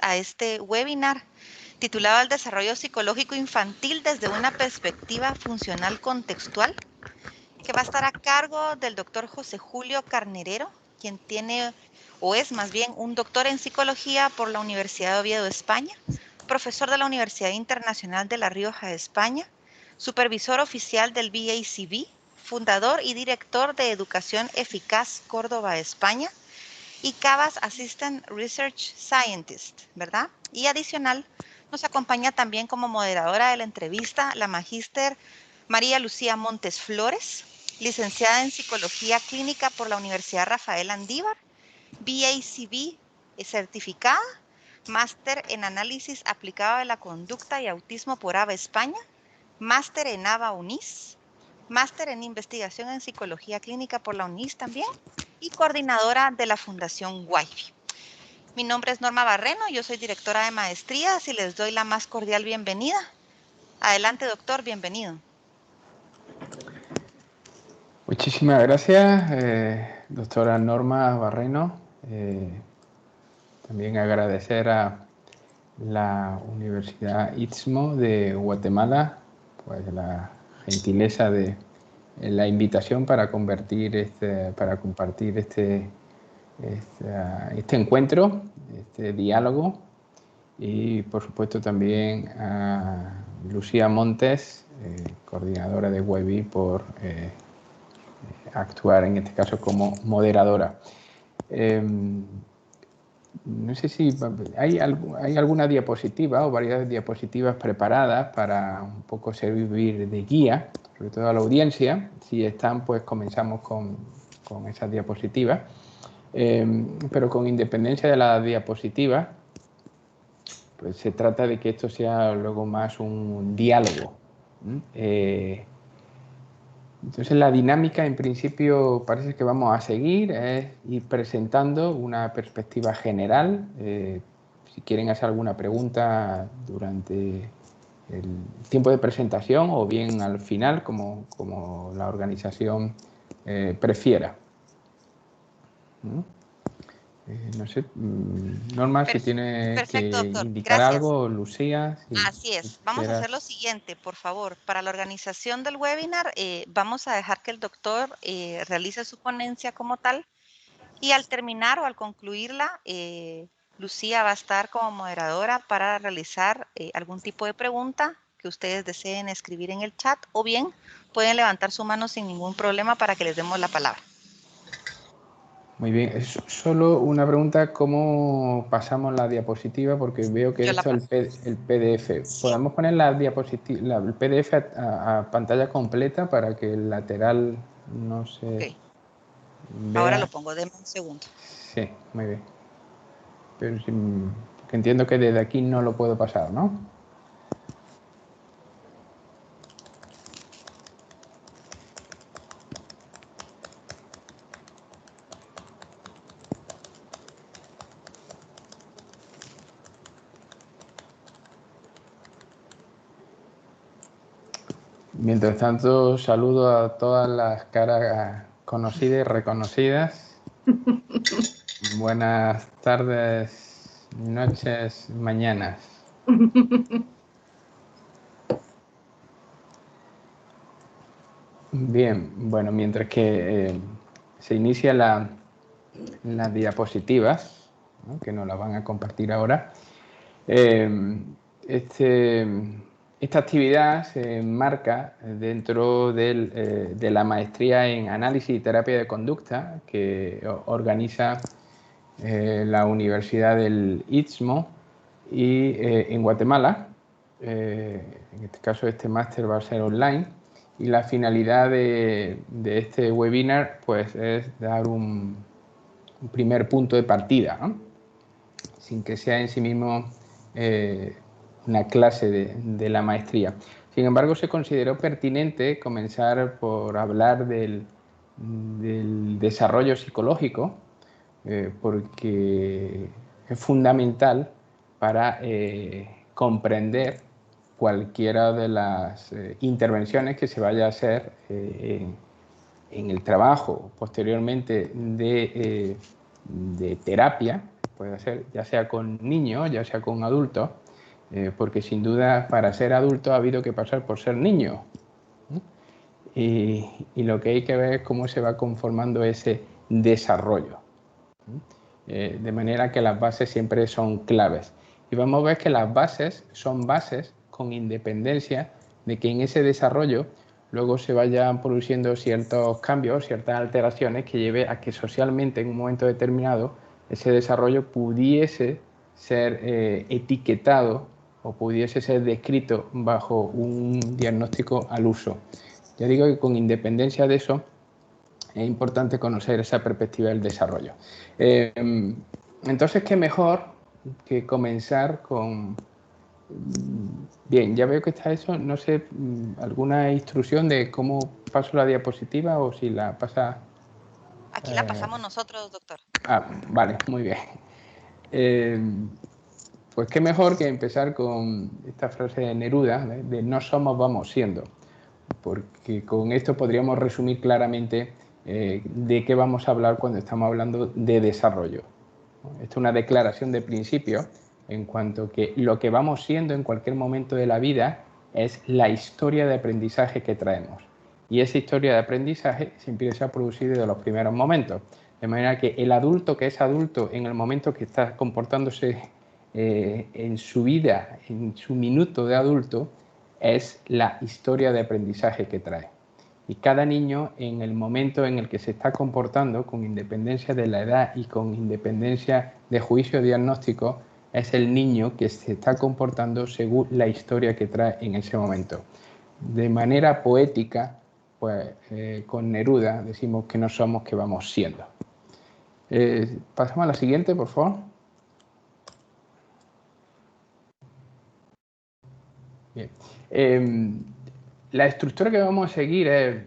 A este webinar titulado El desarrollo psicológico infantil desde una perspectiva funcional contextual, que va a estar a cargo del doctor José Julio Carnerero, quien tiene, o es más bien, un doctor en psicología por la Universidad de Oviedo, España, profesor de la Universidad Internacional de La Rioja, España, supervisor oficial del BACB, fundador y director de Educación Eficaz Córdoba, España, y Cabas Assistant Research Scientist, ¿verdad? Y adicional, nos acompaña también como moderadora de la entrevista la magíster María Lucía Montes Flores, licenciada en Psicología Clínica por la Universidad Rafael Andívar, BACB certificada, máster en Análisis Aplicado de la Conducta y Autismo por ABA España, máster en ABA UNIS, máster en Investigación en Psicología Clínica por la UNIS también, y coordinadora de la Fundación WIFI. Mi nombre es Norma Barreno, yo soy directora de maestrías y les doy la más cordial bienvenida. Adelante, doctor, bienvenido. Muchísimas gracias, doctora Norma Barreno. También agradecer a la Universidad Istmo de Guatemala, pues la gentileza de la invitación para compartir este encuentro, este diálogo, y por supuesto también a Lucía Montes, coordinadora de WIFI, por actuar en este caso como moderadora. No sé si hay alguna diapositiva o varias diapositivas preparadas para un poco servir de guía, sobre todo a la audiencia. Si están, pues comenzamos con esas diapositivas. Pero con independencia de las diapositivas, pues se trata de que esto sea luego más un diálogo. Entonces la dinámica en principio parece que vamos a seguir, es ir presentando una perspectiva general. Si quieren hacer alguna pregunta durante el tiempo de presentación o bien al final, como la organización prefiera. No sé, Norma, si tiene que doctor. indicar Gracias. algo, Lucía. Así es. Vamos a hacer lo siguiente, por favor. Para la organización del webinar, vamos a dejar que el doctor realice su ponencia como tal y al terminar o al concluirla, Lucía va a estar como moderadora para realizar algún tipo de pregunta que ustedes deseen escribir en el chat o bien pueden levantar su mano sin ningún problema para que les demos la palabra. Muy bien, es solo una pregunta, ¿cómo pasamos la diapositiva? Porque veo que esto es el PDF. Sí. ¿Podemos poner la diapositiva, el PDF a pantalla completa para que el lateral no se vea? Ahora lo pongo, denme un segundo. Sí, muy bien. Pero que entiendo que desde aquí no lo puedo pasar, ¿no? Mientras tanto, saludo a todas las caras conocidas y reconocidas. Buenas tardes, noches, mañanas. Bien, bueno, mientras que se inicia las diapositivas, ¿no?, que nos las van a compartir ahora, esta actividad se enmarca dentro de la maestría en análisis y terapia de conducta que organiza la Universidad del Istmo y en Guatemala. En este caso, este máster va a ser online y la finalidad de este webinar, pues, es dar un primer punto de partida, ¿no?, sin que sea en sí mismo una clase de la maestría. Sin embargo, se consideró pertinente comenzar por hablar del desarrollo psicológico, porque es fundamental para comprender cualquiera de las intervenciones que se vaya a hacer en el trabajo posteriormente de terapia puede ser ya sea con niños, ya sea con adultos, porque sin duda para ser adulto ha habido que pasar por ser niño. Y lo que hay que ver es cómo se va conformando ese desarrollo. De manera que las bases siempre son claves. Y vamos a ver que las bases son bases con independencia de que en ese desarrollo luego se vayan produciendo ciertos cambios, ciertas alteraciones que lleve a que socialmente en un momento determinado ese desarrollo pudiese ser etiquetado o pudiese ser descrito bajo un diagnóstico al uso. Ya digo que con independencia de eso es importante conocer esa perspectiva del desarrollo. Entonces, ¿qué mejor que comenzar con... Bien, ya veo que está eso. No sé, ¿alguna instrucción de cómo paso la diapositiva o si la pasa...? Aquí la pasamos nosotros, doctor. Vale, muy bien. Pues qué mejor que empezar con esta frase de Neruda, de no somos, vamos siendo. Porque con esto podríamos resumir claramente de qué vamos a hablar cuando estamos hablando de desarrollo. Esto es una declaración de principio en cuanto que lo que vamos siendo en cualquier momento de la vida es la historia de aprendizaje que traemos. Y esa historia de aprendizaje se empieza a producir desde los primeros momentos. De manera que el adulto que es adulto en el momento que está comportándose en su vida, en su minuto de adulto, es la historia de aprendizaje que trae. Y cada niño, en el momento en el que se está comportando, con independencia de la edad y con independencia de juicio diagnóstico, es el niño que se está comportando según la historia que trae en ese momento. De manera poética, pues con Neruda decimos que no somos, que vamos siendo. Pasamos a la siguiente, por favor. Bien. La estructura que vamos a seguir es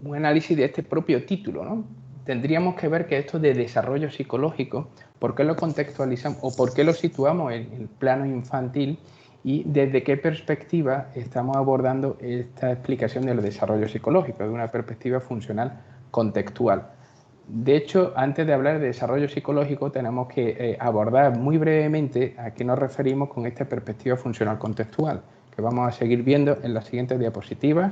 un análisis de este propio título, ¿no? Tendríamos que ver que esto de desarrollo psicológico, ¿por qué lo contextualizamos o por qué lo situamos en el plano infantil y desde qué perspectiva estamos abordando esta explicación del desarrollo psicológico, de una perspectiva funcional contextual? De hecho, antes de hablar de desarrollo psicológico, tenemos que abordar muy brevemente a qué nos referimos con esta perspectiva funcional contextual, que vamos a seguir viendo en las siguientes diapositivas.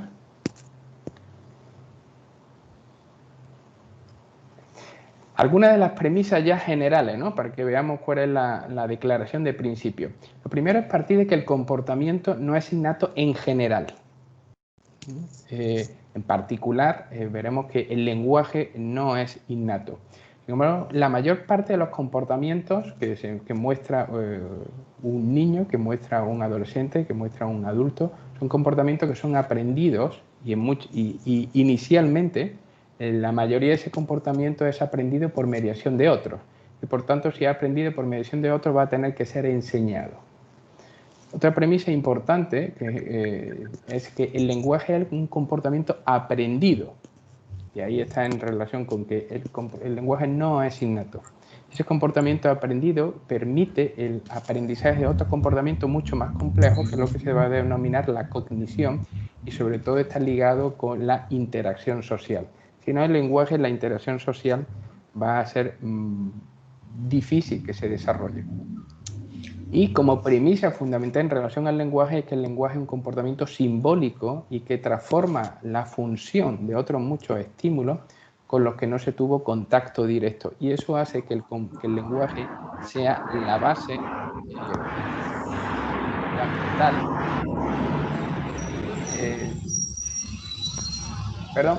Algunas de las premisas ya generales, ¿no? Para que veamos cuál es la declaración de principio. Lo primero es partir de que el comportamiento no es innato en general. En particular, veremos que el lenguaje no es innato. Sin embargo, la mayor parte de los comportamientos que muestra un niño, que muestra un adolescente, que muestra un adulto, son comportamientos que son aprendidos y inicialmente la mayoría de ese comportamiento es aprendido por mediación de otros. Y por tanto, si es aprendido por mediación de otros, va a tener que ser enseñado. Otra premisa importante es que el lenguaje es un comportamiento aprendido. Y ahí está en relación con que el lenguaje no es innato. Ese comportamiento aprendido permite el aprendizaje de otros comportamientos mucho más complejos, que es lo que se va a denominar la cognición, y sobre todo está ligado con la interacción social. Si no, el lenguaje, la interacción social va a ser difícil que se desarrolle. Y como premisa fundamental en relación al lenguaje es que el lenguaje es un comportamiento simbólico y que transforma la función de otros muchos estímulos con los que no se tuvo contacto directo. Y eso hace que el lenguaje sea la base fundamental. Perdón,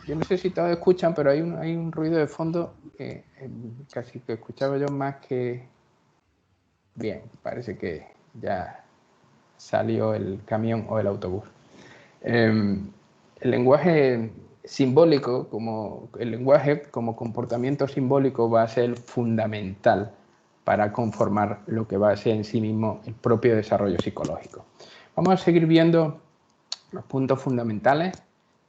yo no sé si todos escuchan, pero hay un ruido de fondo que casi que escuchaba yo más que... Bien, parece que ya salió el camión o el autobús. El lenguaje simbólico, el lenguaje como comportamiento simbólico va a ser fundamental para conformar lo que va a ser en sí mismo el propio desarrollo psicológico. Vamos a seguir viendo los puntos fundamentales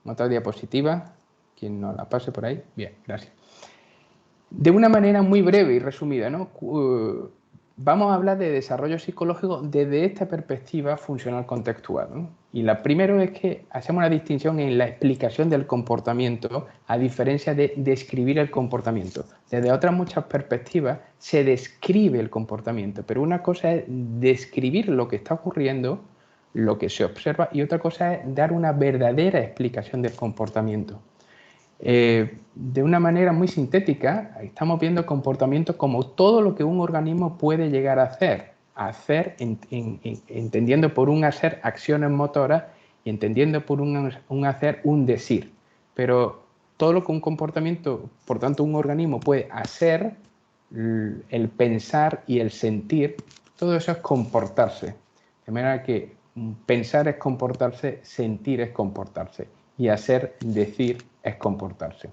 en otra diapositiva. Quien nos la pase por ahí. Bien, gracias. De una manera muy breve y resumida, ¿no? Vamos a hablar de desarrollo psicológico desde esta perspectiva funcional contextual, ¿no? Y la primero es que hacemos una distinción en la explicación del comportamiento a diferencia de describir el comportamiento. Desde otras muchas perspectivas se describe el comportamiento, pero una cosa es describir lo que está ocurriendo, lo que se observa, y otra cosa es dar una verdadera explicación del comportamiento. De una manera muy sintética, estamos viendo comportamiento como todo lo que un organismo puede llegar a hacer entendiendo por un hacer acciones motoras y entendiendo por un hacer un decir. Pero todo lo que un comportamiento, por tanto un organismo puede hacer, el pensar y el sentir, todo eso es comportarse. De manera que pensar es comportarse, sentir es comportarse y hacer, decir es comportarse.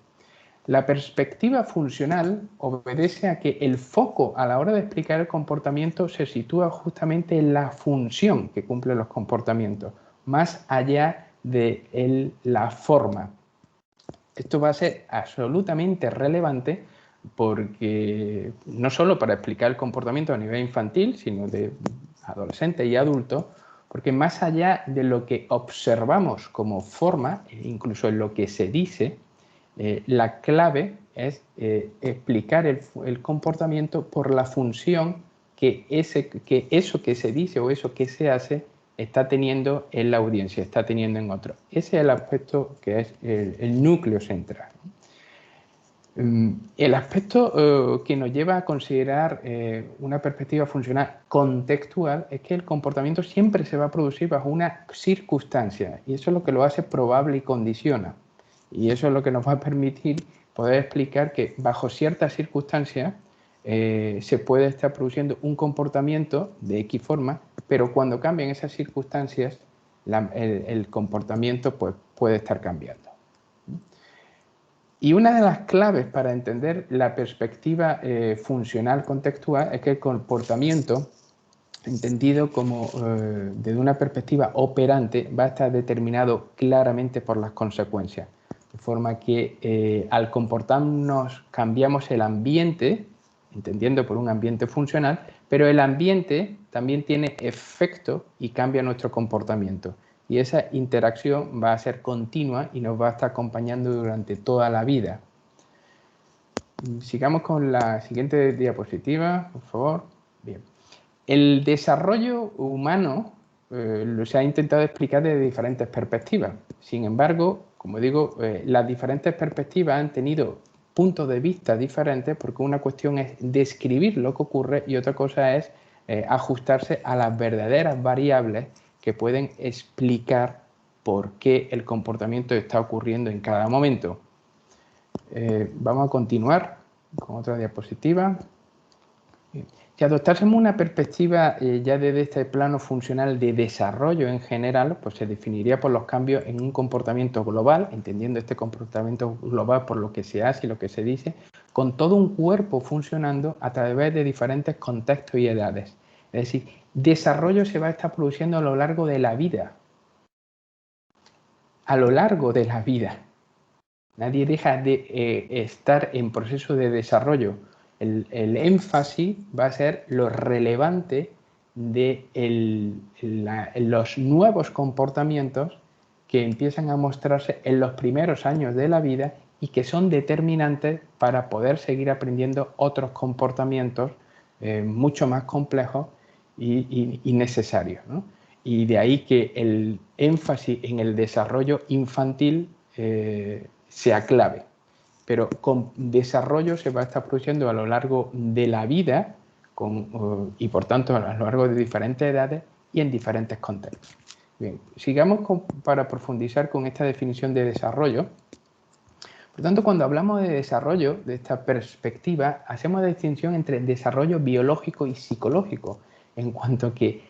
La perspectiva funcional obedece a que el foco a la hora de explicar el comportamiento se sitúa justamente en la función que cumplen los comportamientos, más allá de la forma. Esto va a ser absolutamente relevante porque no solo para explicar el comportamiento a nivel infantil, sino de adolescentes y adultos, porque más allá de lo que observamos como forma, incluso en lo que se dice, la clave es explicar el comportamiento por la función que eso que se dice o eso que se hace está teniendo en la audiencia, está teniendo en otro. Ese es el aspecto que es el núcleo central. El aspecto que nos lleva a considerar una perspectiva funcional contextual es que el comportamiento siempre se va a producir bajo una circunstancia y eso es lo que lo hace probable y condiciona. Y eso es lo que nos va a permitir poder explicar que bajo ciertas circunstancias se puede estar produciendo un comportamiento de X forma, pero cuando cambian esas circunstancias, el comportamiento pues, puede estar cambiando. Y una de las claves para entender la perspectiva funcional contextual es que el comportamiento, entendido como desde una perspectiva operante, va a estar determinado claramente por las consecuencias. De forma que al comportarnos cambiamos el ambiente, entendiendo por un ambiente funcional, pero el ambiente también tiene efecto y cambia nuestro comportamiento. Y esa interacción va a ser continua y nos va a estar acompañando durante toda la vida. Sigamos con la siguiente diapositiva, por favor. Bien. El desarrollo humano se ha intentado explicar desde diferentes perspectivas. Sin embargo, como digo, las diferentes perspectivas han tenido puntos de vista diferentes porque una cuestión es describir lo que ocurre y otra cosa es ajustarse a las verdaderas variables que pueden explicar por qué el comportamiento está ocurriendo en cada momento. Vamos a continuar con otra diapositiva. Si adoptásemos una perspectiva ya desde este plano funcional de desarrollo en general, pues se definiría por los cambios en un comportamiento global, entendiendo este comportamiento global por lo que se hace y lo que se dice, con todo un cuerpo funcionando a través de diferentes contextos y edades. Es decir, desarrollo se va a estar produciendo a lo largo de la vida. A lo largo de la vida. Nadie deja de estar en proceso de desarrollo. El énfasis va a ser lo relevante de los nuevos comportamientos que empiezan a mostrarse en los primeros años de la vida y que son determinantes para poder seguir aprendiendo otros comportamientos mucho más complejos y necesarios, ¿no? Y de ahí que el énfasis en el desarrollo infantil sea clave. Pero con desarrollo se va a estar produciendo a lo largo de la vida y por tanto a lo largo de diferentes edades y en diferentes contextos. Bien, sigamos para profundizar con esta definición de desarrollo. Por tanto, cuando hablamos de desarrollo, de esta perspectiva, hacemos la distinción entre desarrollo biológico y psicológico, en cuanto que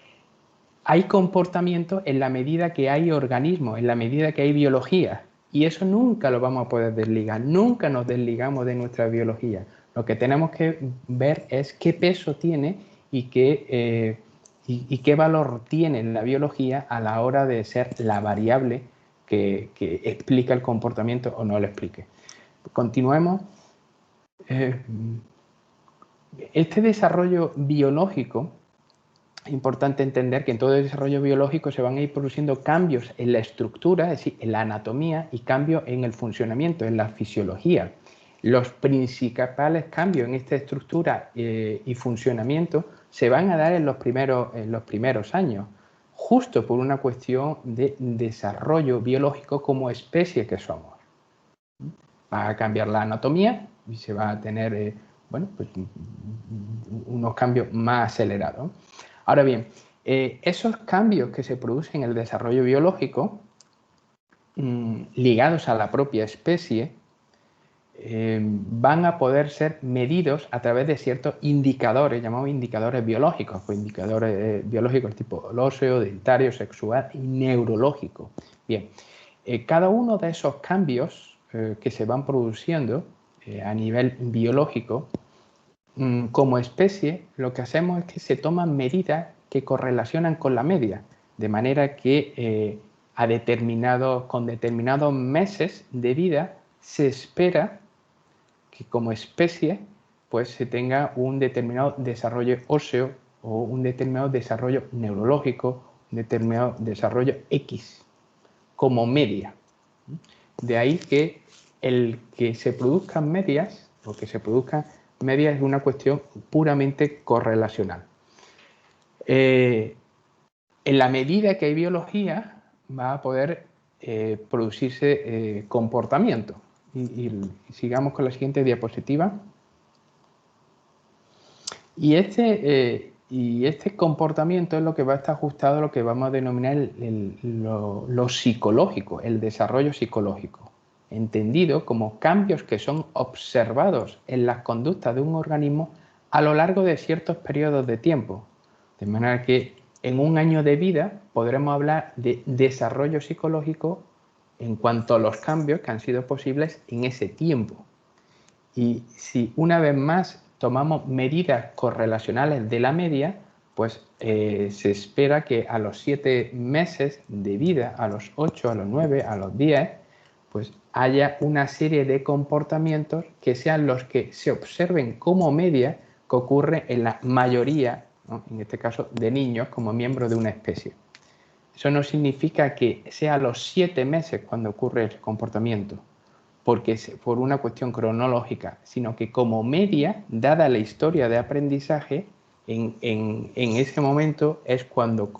hay comportamiento en la medida que hay organismos, en la medida que hay biología. Y eso nunca lo vamos a poder desligar, nunca nos desligamos de nuestra biología. Lo que tenemos que ver es qué peso tiene y qué valor tiene la biología a la hora de ser la variable que explica el comportamiento o no lo explique. Continuemos. Este desarrollo biológico es importante entender que en todo el desarrollo biológico se van a ir produciendo cambios en la estructura, es decir, en la anatomía, y cambios en el funcionamiento, en la fisiología. Los principales cambios en esta estructura y funcionamiento se van a dar en los primeros años, justo por una cuestión de desarrollo biológico como especie que somos. Va a cambiar la anatomía y se va a tener bueno, pues, unos cambios más acelerados. Ahora bien, esos cambios que se producen en el desarrollo biológico, ligados a la propia especie, van a poder ser medidos a través de ciertos indicadores, llamados indicadores biológicos, pues indicadores biológicos tipo óseo, dentario, sexual y neurológico. Bien, cada uno de esos cambios que se van produciendo a nivel biológico, como especie, lo que hacemos es que se toman medidas que correlacionan con la media, de manera que con determinados meses de vida se espera que como especie pues se tenga un determinado desarrollo óseo o un determinado desarrollo neurológico, un determinado desarrollo X como media. De ahí que el que se produzcan medias o que se produzcan medias es una cuestión puramente correlacional. En la medida que hay biología va a poder producirse comportamiento. Y sigamos con la siguiente diapositiva. Y este comportamiento es lo que va a estar ajustado a lo que vamos a denominar lo psicológico, el desarrollo psicológico, entendido como cambios que son observados en las conductas de un organismo a lo largo de ciertos periodos de tiempo. De manera que en un año de vida podremos hablar de desarrollo psicológico en cuanto a los cambios que han sido posibles en ese tiempo. Y si una vez más tomamos medidas correlacionales de la media, pues se espera que a los 7 meses de vida, a los 8, a los 9, a los 10, pues haya una serie de comportamientos que sean los que se observen como media que ocurre en la mayoría, ¿no?, en este caso de niños, como miembros de una especie. Eso no significa que sea a los 7 meses cuando ocurre el comportamiento, porque es por una cuestión cronológica, sino que como media, dada la historia de aprendizaje, en ese momento es cuando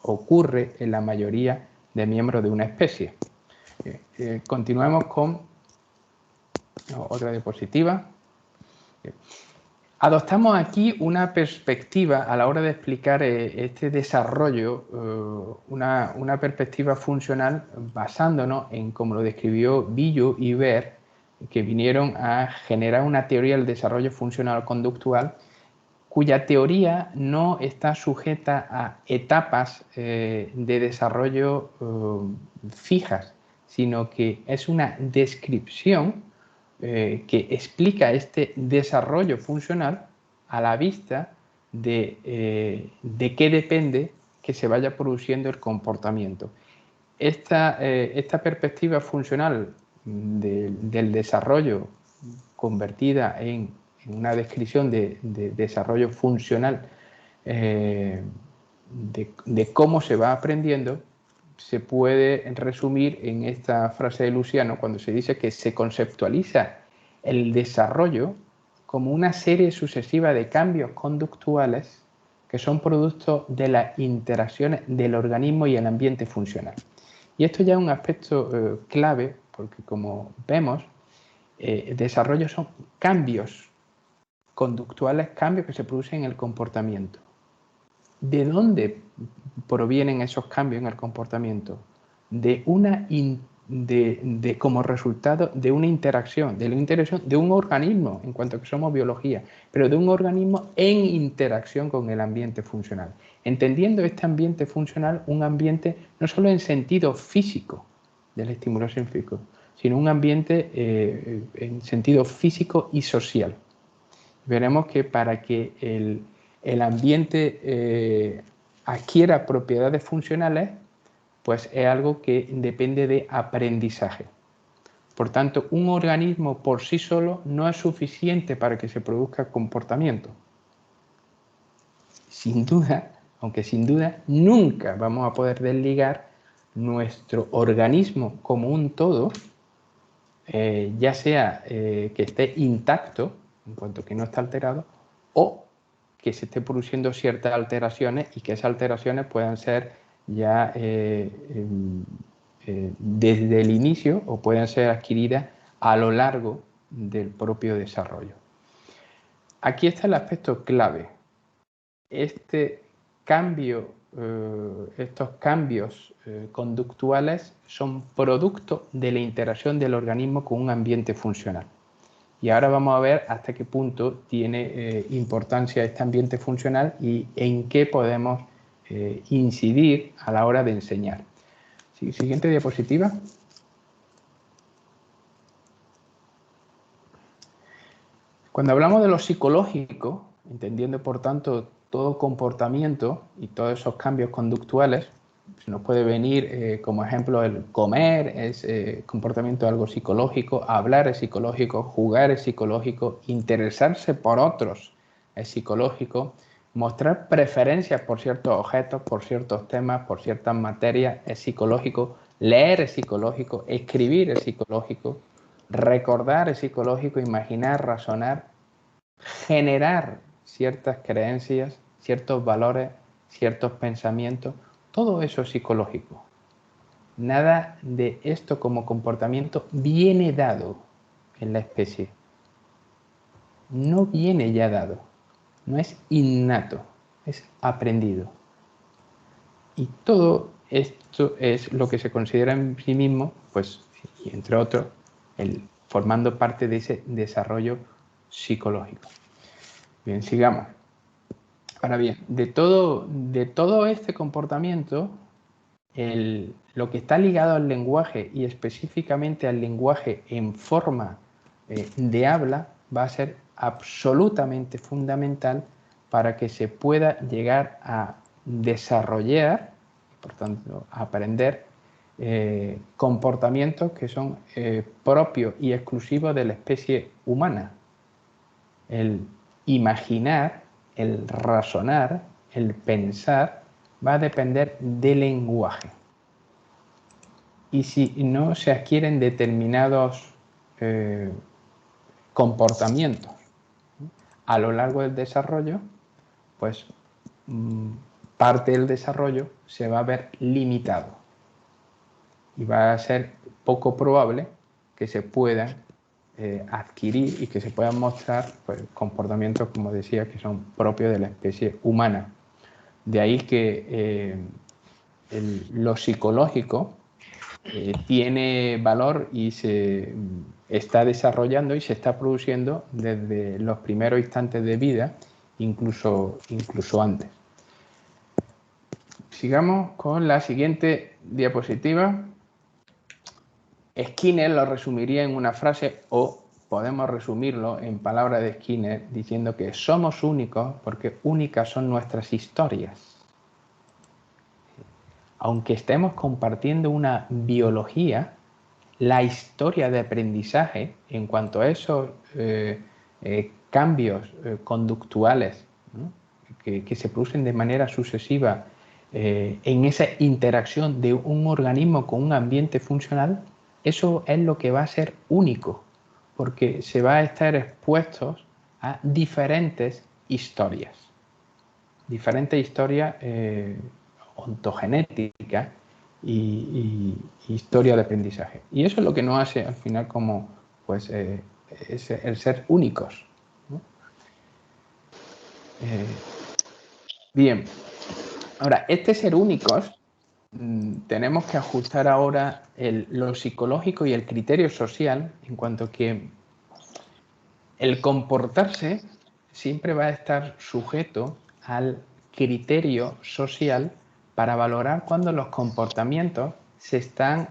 ocurre en la mayoría de miembros de una especie. Continuemos con otra diapositiva. Adoptamos aquí una perspectiva a la hora de explicar este desarrollo, una perspectiva funcional basándonos en, como lo describió Billoux y Ver, que vinieron a generar una teoría del desarrollo funcional conductual, cuya teoría no está sujeta a etapas de desarrollo fijas, sino que es una descripción que explica este desarrollo funcional a la vista de qué depende que se vaya produciendo el comportamiento. Esta perspectiva funcional del desarrollo convertida en una descripción de desarrollo funcional de cómo se va aprendiendo, se puede resumir en esta frase de Luciano cuando se dice que se conceptualiza el desarrollo como una serie sucesiva de cambios conductuales que son producto de las interacciones del organismo y el ambiente funcional. Y esto ya es un aspecto clave porque, como vemos, el desarrollo son cambios conductuales, cambios que se producen en el comportamiento. ¿De dónde provienen esos cambios en el comportamiento? Como resultado de una interacción, de un organismo, en cuanto que somos biología, pero de un organismo en interacción con el ambiente funcional. Entendiendo este ambiente funcional, un ambiente no solo en sentido físico del estímulo físico, sino un ambiente en sentido físico y social. Veremos que para que el ambiente adquiera propiedades funcionales, pues es algo que depende de aprendizaje. Por tanto, un organismo por sí solo no es suficiente para que se produzca comportamiento. sin duda, aunque sin duda, nunca vamos a poder desligar nuestro organismo como un todo, ya sea que esté intacto, en cuanto que no está alterado, o que se esté produciendo ciertas alteraciones y que esas alteraciones puedan ser ya desde el inicio o puedan ser adquiridas a lo largo del propio desarrollo. Aquí está el aspecto clave. Estos cambios conductuales son producto de la interacción del organismo con un ambiente funcional. Y ahora vamos a ver hasta qué punto tiene importancia este ambiente funcional y en qué podemos incidir a la hora de enseñar. Sí, siguiente diapositiva. Cuando hablamos de lo psicológico, entendiendo por tanto todo comportamiento y todos esos cambios conductuales, se nos puede venir como ejemplo el comer, es comportamiento algo psicológico, hablar es psicológico, jugar es psicológico, interesarse por otros es psicológico, mostrar preferencias por ciertos objetos, por ciertos temas, por ciertas materias es psicológico, leer es psicológico, escribir es psicológico, recordar es psicológico, imaginar, razonar, generar ciertas creencias, ciertos valores, ciertos pensamientos, todo eso es psicológico. Nada de esto como comportamiento viene dado en la especie. No viene ya dado, no es innato, es aprendido. Y todo esto es lo que se considera en sí mismo, pues, y entre otros, formando parte de ese desarrollo psicológico. Bien, sigamos. Ahora bien, de todo este comportamiento, lo que está ligado al lenguaje y específicamente al lenguaje en forma de habla va a ser absolutamente fundamental para que se pueda llegar a desarrollar, por tanto, a aprender comportamientos que son propios y exclusivos de la especie humana. El imaginar, el razonar, el pensar, va a depender del lenguaje. Y si no se adquieren determinados comportamientos a lo largo del desarrollo, pues parte del desarrollo se va a ver limitado. Y va a ser poco probable que se puedan adquirir y que se puedan mostrar pues, comportamientos, como decía, que son propios de la especie humana. De ahí que lo psicológico tiene valor y se está desarrollando y se está produciendo desde los primeros instantes de vida, incluso antes. Sigamos con la siguiente diapositiva. Skinner lo resumiría en una frase o podemos resumirlo en palabras de Skinner diciendo que somos únicos porque únicas son nuestras historias. Aunque estemos compartiendo una biología, la historia de aprendizaje en cuanto a esos cambios conductuales, ¿no? que se producen de manera sucesiva en esa interacción de un organismo con un ambiente funcional, eso es lo que va a ser único, porque se va a estar expuestos a diferentes historias ontogenéticas y historia de aprendizaje. Y eso es lo que nos hace al final como pues, el ser únicos, ¿no? Bien, ahora, este ser únicos tenemos que ajustar ahora lo psicológico y el criterio social en cuanto que el comportarse siempre va a estar sujeto al criterio social para valorar cuando los comportamientos se están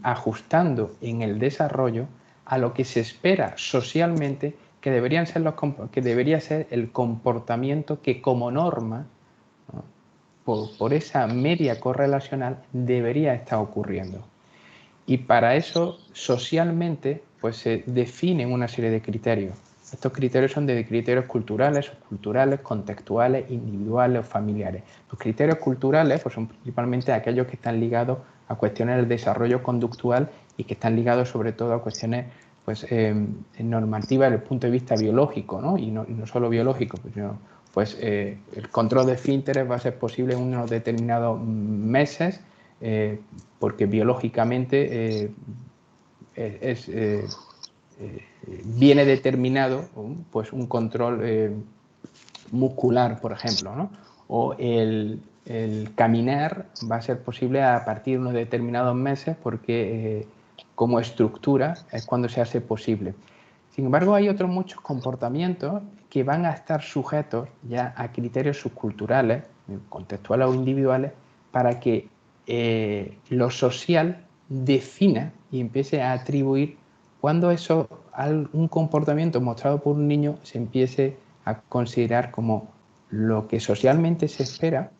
ajustando en el desarrollo a lo que se espera socialmente que debería ser el comportamiento que como norma, ¿no? por esa media correlacional debería estar ocurriendo. Y para eso socialmente pues se definen una serie de criterios. Estos criterios son de criterios culturales, subculturales, contextuales, individuales o familiares. Los criterios culturales pues, son principalmente aquellos que están ligados a cuestiones del desarrollo conductual y que están ligados sobre todo a cuestiones pues, normativas desde el punto de vista biológico, ¿no? Y no solo biológico, pues, el control de esfínteres va a ser posible en unos determinados meses porque biológicamente viene determinado pues un control muscular, por ejemplo, ¿no? O el caminar va a ser posible a partir de unos determinados meses porque como estructura es cuando se hace posible. Sin embargo, hay otros muchos comportamientos que van a estar sujetos ya a criterios subculturales, contextuales o individuales, para que lo social defina y empiece a atribuir cuando un comportamiento mostrado por un niño se empiece a considerar como lo que socialmente se espera,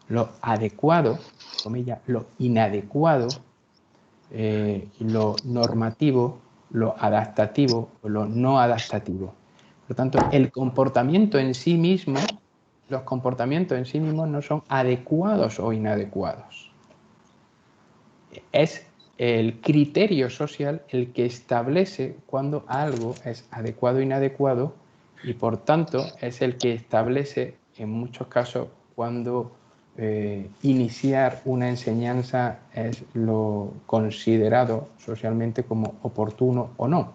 lo adecuado, comillas, lo inadecuado, lo normativo, lo adaptativo o lo no adaptativo. Por lo tanto, el comportamiento en sí mismo, los comportamientos en sí mismos no son adecuados o inadecuados. Es el criterio social el que establece cuando algo es adecuado o inadecuado y por tanto es el que establece en muchos casos cuando iniciar una enseñanza es lo considerado socialmente como oportuno o no.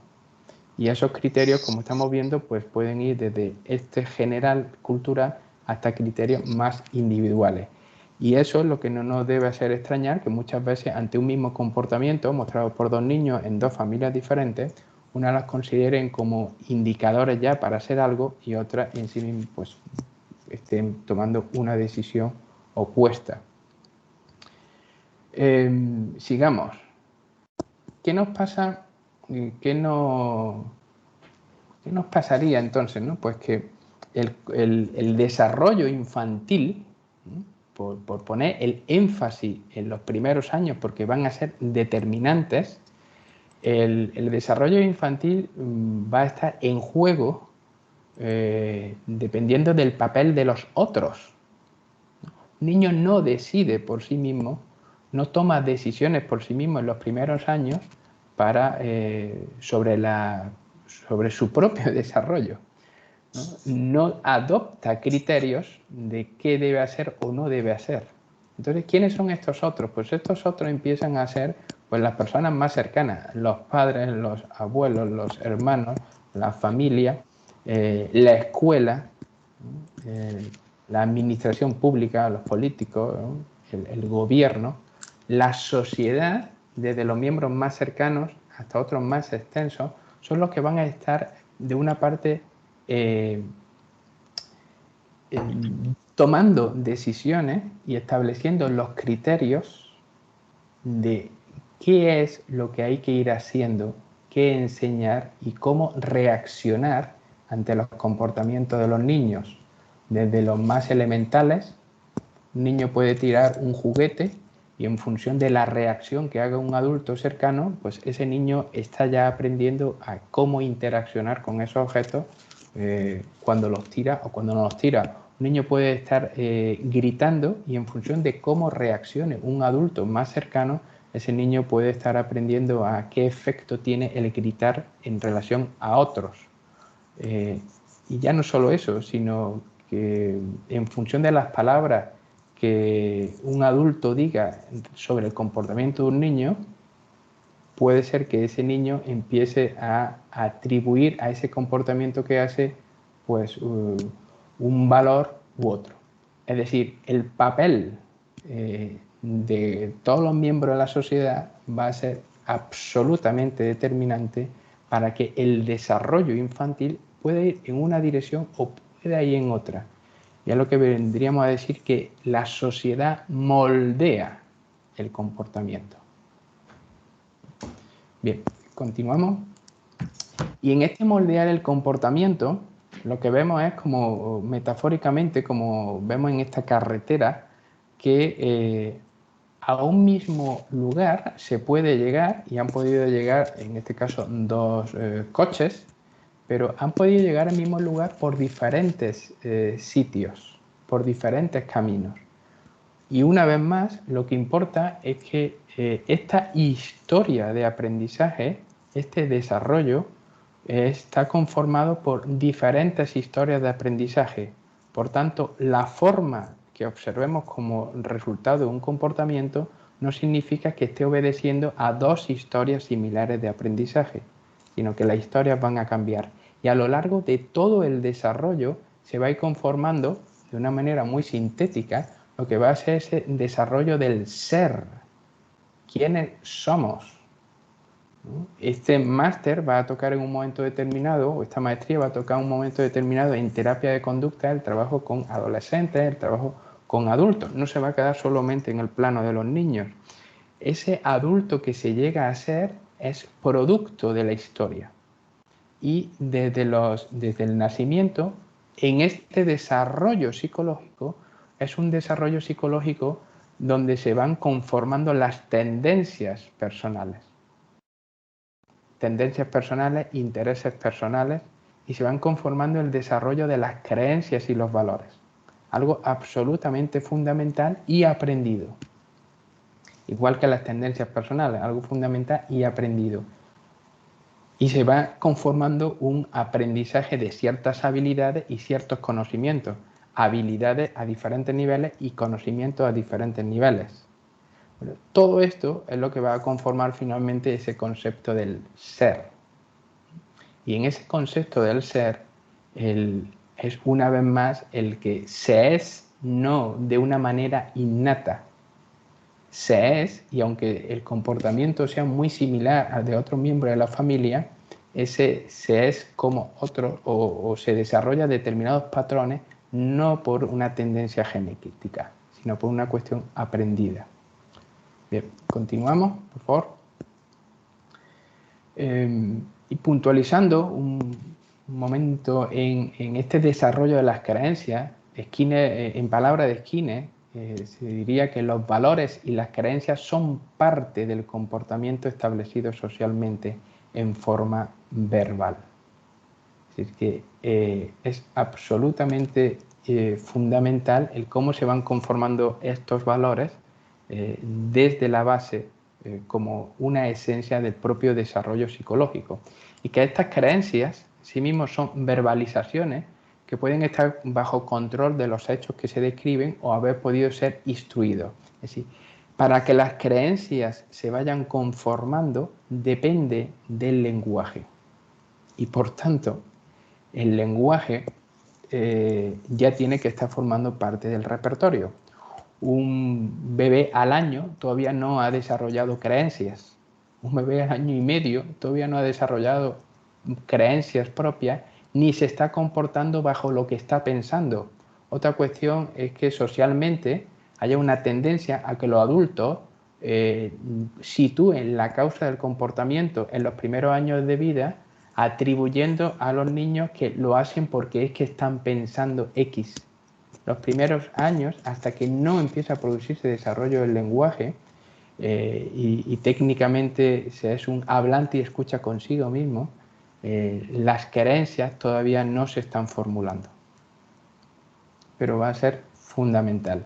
Y esos criterios, como estamos viendo, pues pueden ir desde este general cultural hasta criterios más individuales. Y eso es lo que no nos debe hacer extrañar, que muchas veces ante un mismo comportamiento mostrado por dos niños en dos familias diferentes, unas las consideren como indicadores ya para hacer algo y otras en sí mismas pues estén tomando una decisión opuesta. Sigamos. ¿Qué nos pasa? ¿Qué nos pasaría entonces? ¿No? Pues que el desarrollo infantil, ¿no? por poner el énfasis en los primeros años, porque van a ser determinantes, el desarrollo infantil va a estar en juego dependiendo del papel de los otros. Un niño no decide por sí mismo, no toma decisiones por sí mismo en los primeros años sobre su propio desarrollo. No adopta criterios de qué debe hacer o no debe hacer. Entonces, ¿quiénes son estos otros? Pues estos otros empiezan a ser pues, las personas más cercanas, los padres, los abuelos, los hermanos, la familia, la escuela, la administración pública, los políticos, ¿no? el gobierno, la sociedad, desde los miembros más cercanos hasta otros más extensos, son los que van a estar de una parte tomando decisiones y estableciendo los criterios de qué es lo que hay que ir haciendo, qué enseñar y cómo reaccionar ante los comportamientos de los niños. Desde los más elementales, un niño puede tirar un juguete y en función de la reacción que haga un adulto cercano, pues ese niño está ya aprendiendo a cómo interaccionar con esos objetos cuando los tira o cuando no los tira. Un niño puede estar gritando y en función de cómo reaccione un adulto más cercano, ese niño puede estar aprendiendo a qué efecto tiene el gritar en relación a otros. Y ya no solo eso, sino que en función de las palabras que un adulto diga sobre el comportamiento de un niño, puede ser que ese niño empiece a atribuir a ese comportamiento que hace pues un valor u otro. Es decir, el papel de todos los miembros de la sociedad va a ser absolutamente determinante para que el desarrollo infantil pueda ir en una dirección o pueda ir en otra. Ya lo que vendríamos a decir que la sociedad moldea el comportamiento. Bien, continuamos. Y en este moldear el comportamiento, lo que vemos es como, metafóricamente, como vemos en esta carretera, que a un mismo lugar se puede llegar, y han podido llegar, en este caso, dos coches, pero han podido llegar al mismo lugar por diferentes sitios, por diferentes caminos. Y una vez más, lo que importa es que esta historia de aprendizaje, este desarrollo, está conformado por diferentes historias de aprendizaje. Por tanto, la forma que observemos como resultado de un comportamiento no significa que esté obedeciendo a dos historias similares de aprendizaje, sino que las historias van a cambiar. Y a lo largo de todo el desarrollo se va a ir conformando de una manera muy sintética lo que va a ser ese desarrollo del ser. ¿Quiénes somos? Este máster va a tocar en un momento determinado, o esta maestría va a tocar en un momento determinado en terapia de conducta, el trabajo con adolescentes, el trabajo con adultos. No se va a quedar solamente en el plano de los niños. Ese adulto que se llega a ser es producto de la historia. Y desde el nacimiento, en este desarrollo psicológico, es un desarrollo psicológico donde se van conformando las tendencias personales. Tendencias personales, intereses personales, y se van conformando el desarrollo de las creencias y los valores. Algo absolutamente fundamental y aprendido. Igual que las tendencias personales, algo fundamental y aprendido. Y se va conformando un aprendizaje de ciertas habilidades y ciertos conocimientos. Habilidades a diferentes niveles y conocimientos a diferentes niveles. Bueno, todo esto es lo que va a conformar finalmente ese concepto del ser. Y en ese concepto del ser, es una vez más el que se es no de una manera innata. Se es, y aunque el comportamiento sea muy similar al de otros miembros de la familia, ese se es como otro o se desarrolla determinados patrones no por una tendencia genética, sino por una cuestión aprendida. Bien, continuamos, por favor. Y puntualizando un momento en este desarrollo de las creencias, Skinner, en palabras de Skinner, se diría que los valores y las creencias son parte del comportamiento establecido socialmente en forma verbal. Es decir, que es absolutamente fundamental el cómo se van conformando estos valores desde la base como una esencia del propio desarrollo psicológico. Y que estas creencias, en sí mismos, son verbalizaciones que pueden estar bajo control de los hechos que se describen o haber podido ser instruidos. Es decir, para que las creencias se vayan conformando depende del lenguaje. Y por tanto, el lenguaje ya tiene que estar formando parte del repertorio. Un bebé al año todavía no ha desarrollado creencias. Un bebé al año y medio todavía no ha desarrollado creencias propias ni se está comportando bajo lo que está pensando. Otra cuestión es que socialmente haya una tendencia a que los adultos sitúen la causa del comportamiento en los primeros años de vida, atribuyendo a los niños que lo hacen porque es que están pensando X. Los primeros años, hasta que no empieza a producirse desarrollo del lenguaje y técnicamente se es un hablante y escucha consigo mismo, las creencias todavía no se están formulando. Pero va a ser fundamental,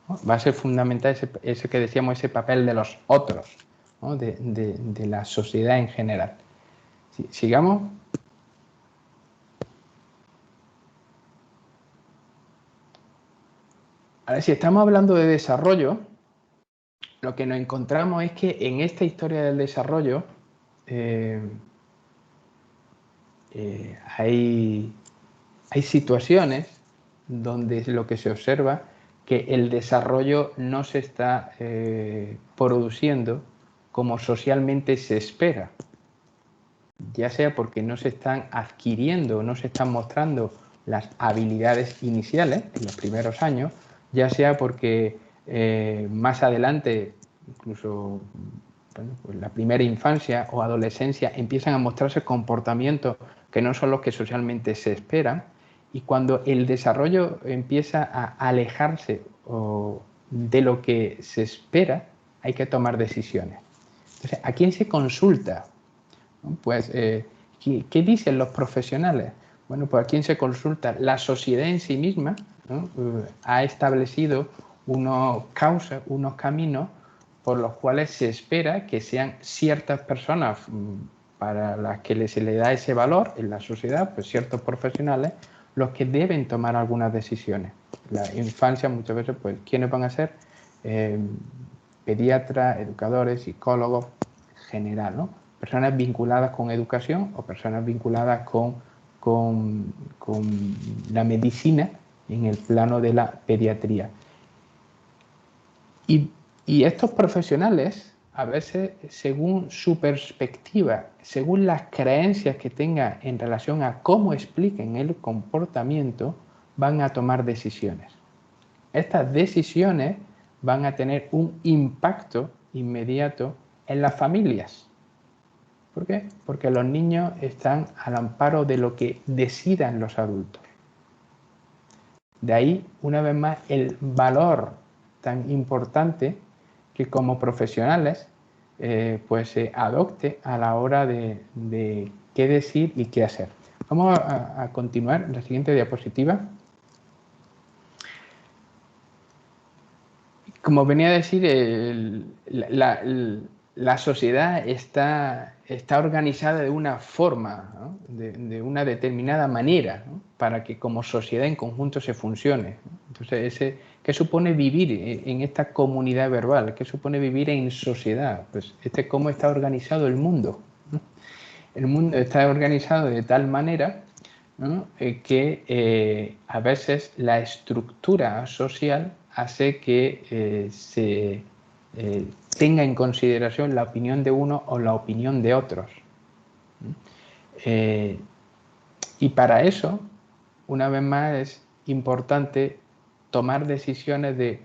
¿no? Va a ser fundamental ese que decíamos, ese papel de los otros, ¿no? de la sociedad en general. Sigamos. Ahora, si estamos hablando de desarrollo, lo que nos encontramos es que en esta historia del desarrollo hay situaciones donde lo que se observa que el desarrollo no se está produciendo como socialmente se espera, ya sea porque no se están adquiriendo, no se están mostrando las habilidades iniciales en los primeros años, ya sea porque más adelante, incluso bueno, pues la primera infancia o adolescencia, empiezan a mostrarse comportamientos que no son los que socialmente se esperan, y cuando el desarrollo empieza a alejarse de lo que se espera, hay que tomar decisiones. Entonces, ¿a quién se consulta? Pues ¿Qué dicen los profesionales? Bueno, pues ¿a quién se consulta? La sociedad en sí misma, ¿no? Ha establecido unos caminos por los cuales se espera que sean ciertas personas para las que se le da ese valor en la sociedad, pues ciertos profesionales, los que deben tomar algunas decisiones. La infancia muchas veces, pues, ¿quiénes van a ser? Pediatras, educadores, psicólogos, en general, ¿no? Personas vinculadas con educación o personas vinculadas con la medicina en el plano de la pediatría. Y estos profesionales, a veces, según su perspectiva, según las creencias que tengan en relación a cómo expliquen el comportamiento, van a tomar decisiones. Estas decisiones van a tener un impacto inmediato en las familias. ¿Por qué? Porque los niños están al amparo de lo que decidan los adultos. De ahí, una vez más, el valor tan importante que como profesionales pues se adopte a la hora de qué decir y qué hacer. Vamos a continuar en la siguiente diapositiva. Como venía a decir, la sociedad está organizada de una forma, ¿no? de una determinada manera, ¿no? Para que como sociedad en conjunto se funcione. Entonces, ¿qué supone vivir en esta comunidad verbal? ¿Qué supone vivir en sociedad? Pues cómo está organizado el mundo, ¿no? El mundo está organizado de tal manera, ¿no? Que a veces la estructura social hace que se tenga en consideración la opinión de uno o la opinión de otros. Y para eso, una vez más, es importante tomar decisiones de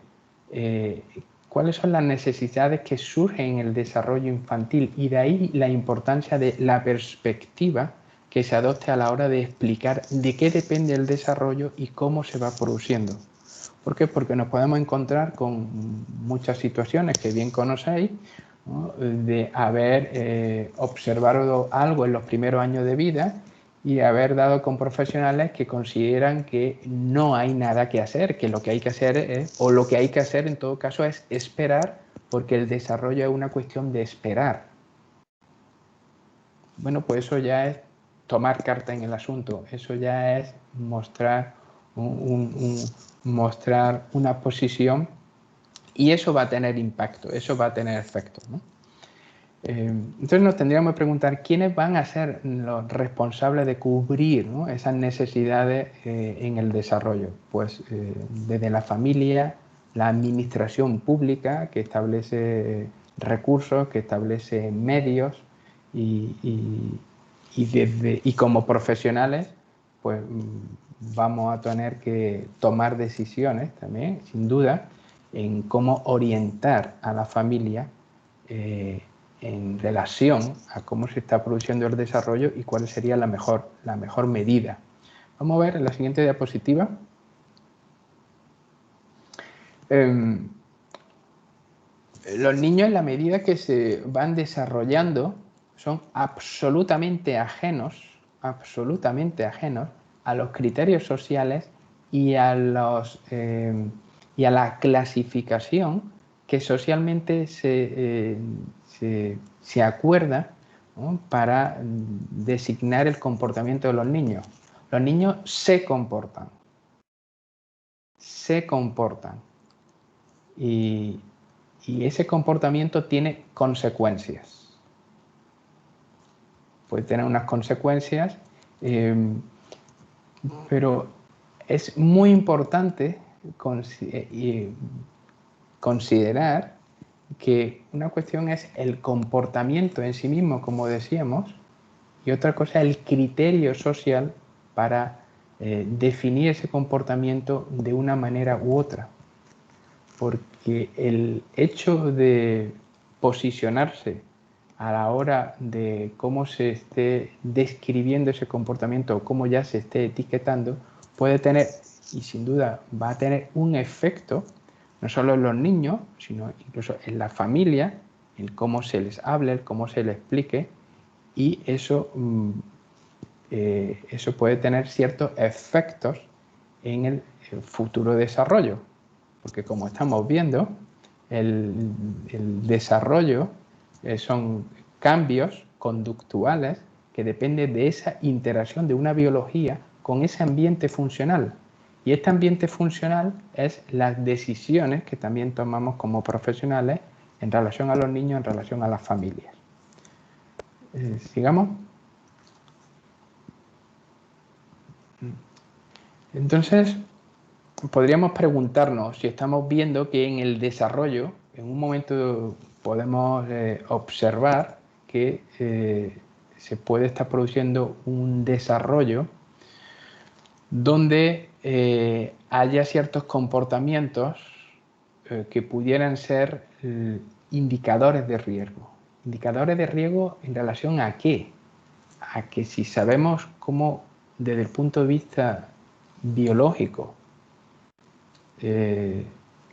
cuáles son las necesidades que surgen en el desarrollo infantil, y de ahí la importancia de la perspectiva que se adopte a la hora de explicar de qué depende el desarrollo y cómo se va produciendo. ¿Por qué? Porque nos podemos encontrar con muchas situaciones que bien conocéis, ¿no? De haber observado algo en los primeros años de vida y haber dado con profesionales que consideran que no hay nada que hacer, que lo que hay que hacer o lo que hay que hacer en todo caso es esperar, porque el desarrollo es una cuestión de esperar. Bueno, pues eso ya es tomar carta en el asunto, eso ya es mostrar mostrar una posición, y eso va a tener impacto, eso va a tener efecto, ¿no? Entonces nos tendríamos que preguntar quiénes van a ser los responsables de cubrir, ¿no? Esas necesidades en el desarrollo. Pues desde la familia, la administración pública, que establece recursos, que establece medios, y como profesionales, pues vamos a tener que tomar decisiones también, sin duda, en cómo orientar a la familia en relación a cómo se está produciendo el desarrollo y cuál sería la mejor medida. Vamos a ver en la siguiente diapositiva. Los niños, en la medida que se van desarrollando, son absolutamente ajenos a los criterios sociales y a la clasificación que socialmente se acuerda, ¿no? Para designar el comportamiento de los niños. Los niños se comportan. Y ese comportamiento tiene consecuencias. Puede tener unas consecuencias, pero es muy importante considerar que una cuestión es el comportamiento en sí mismo, como decíamos, y otra cosa es el criterio social para definir ese comportamiento de una manera u otra. Porque el hecho de posicionarse a la hora de cómo se esté describiendo ese comportamiento o cómo ya se esté etiquetando, puede tener, y sin duda va a tener un efecto, no solo en los niños, sino incluso en la familia, en cómo se les hable, en cómo se les explique, y eso eso puede tener ciertos efectos en el futuro desarrollo, porque como estamos viendo, el desarrollo son cambios conductuales que dependen de esa interacción de una biología con ese ambiente funcional. Y este ambiente funcional es las decisiones que también tomamos como profesionales en relación a los niños, en relación a las familias. Sigamos. Entonces, podríamos preguntarnos si estamos viendo que en el desarrollo, en un momento podemos observar que se puede estar produciendo un desarrollo donde haya ciertos comportamientos que pudieran ser indicadores de riesgo. ¿Indicadores de riesgo en relación a qué? A que si sabemos cómo, desde el punto de vista biológico,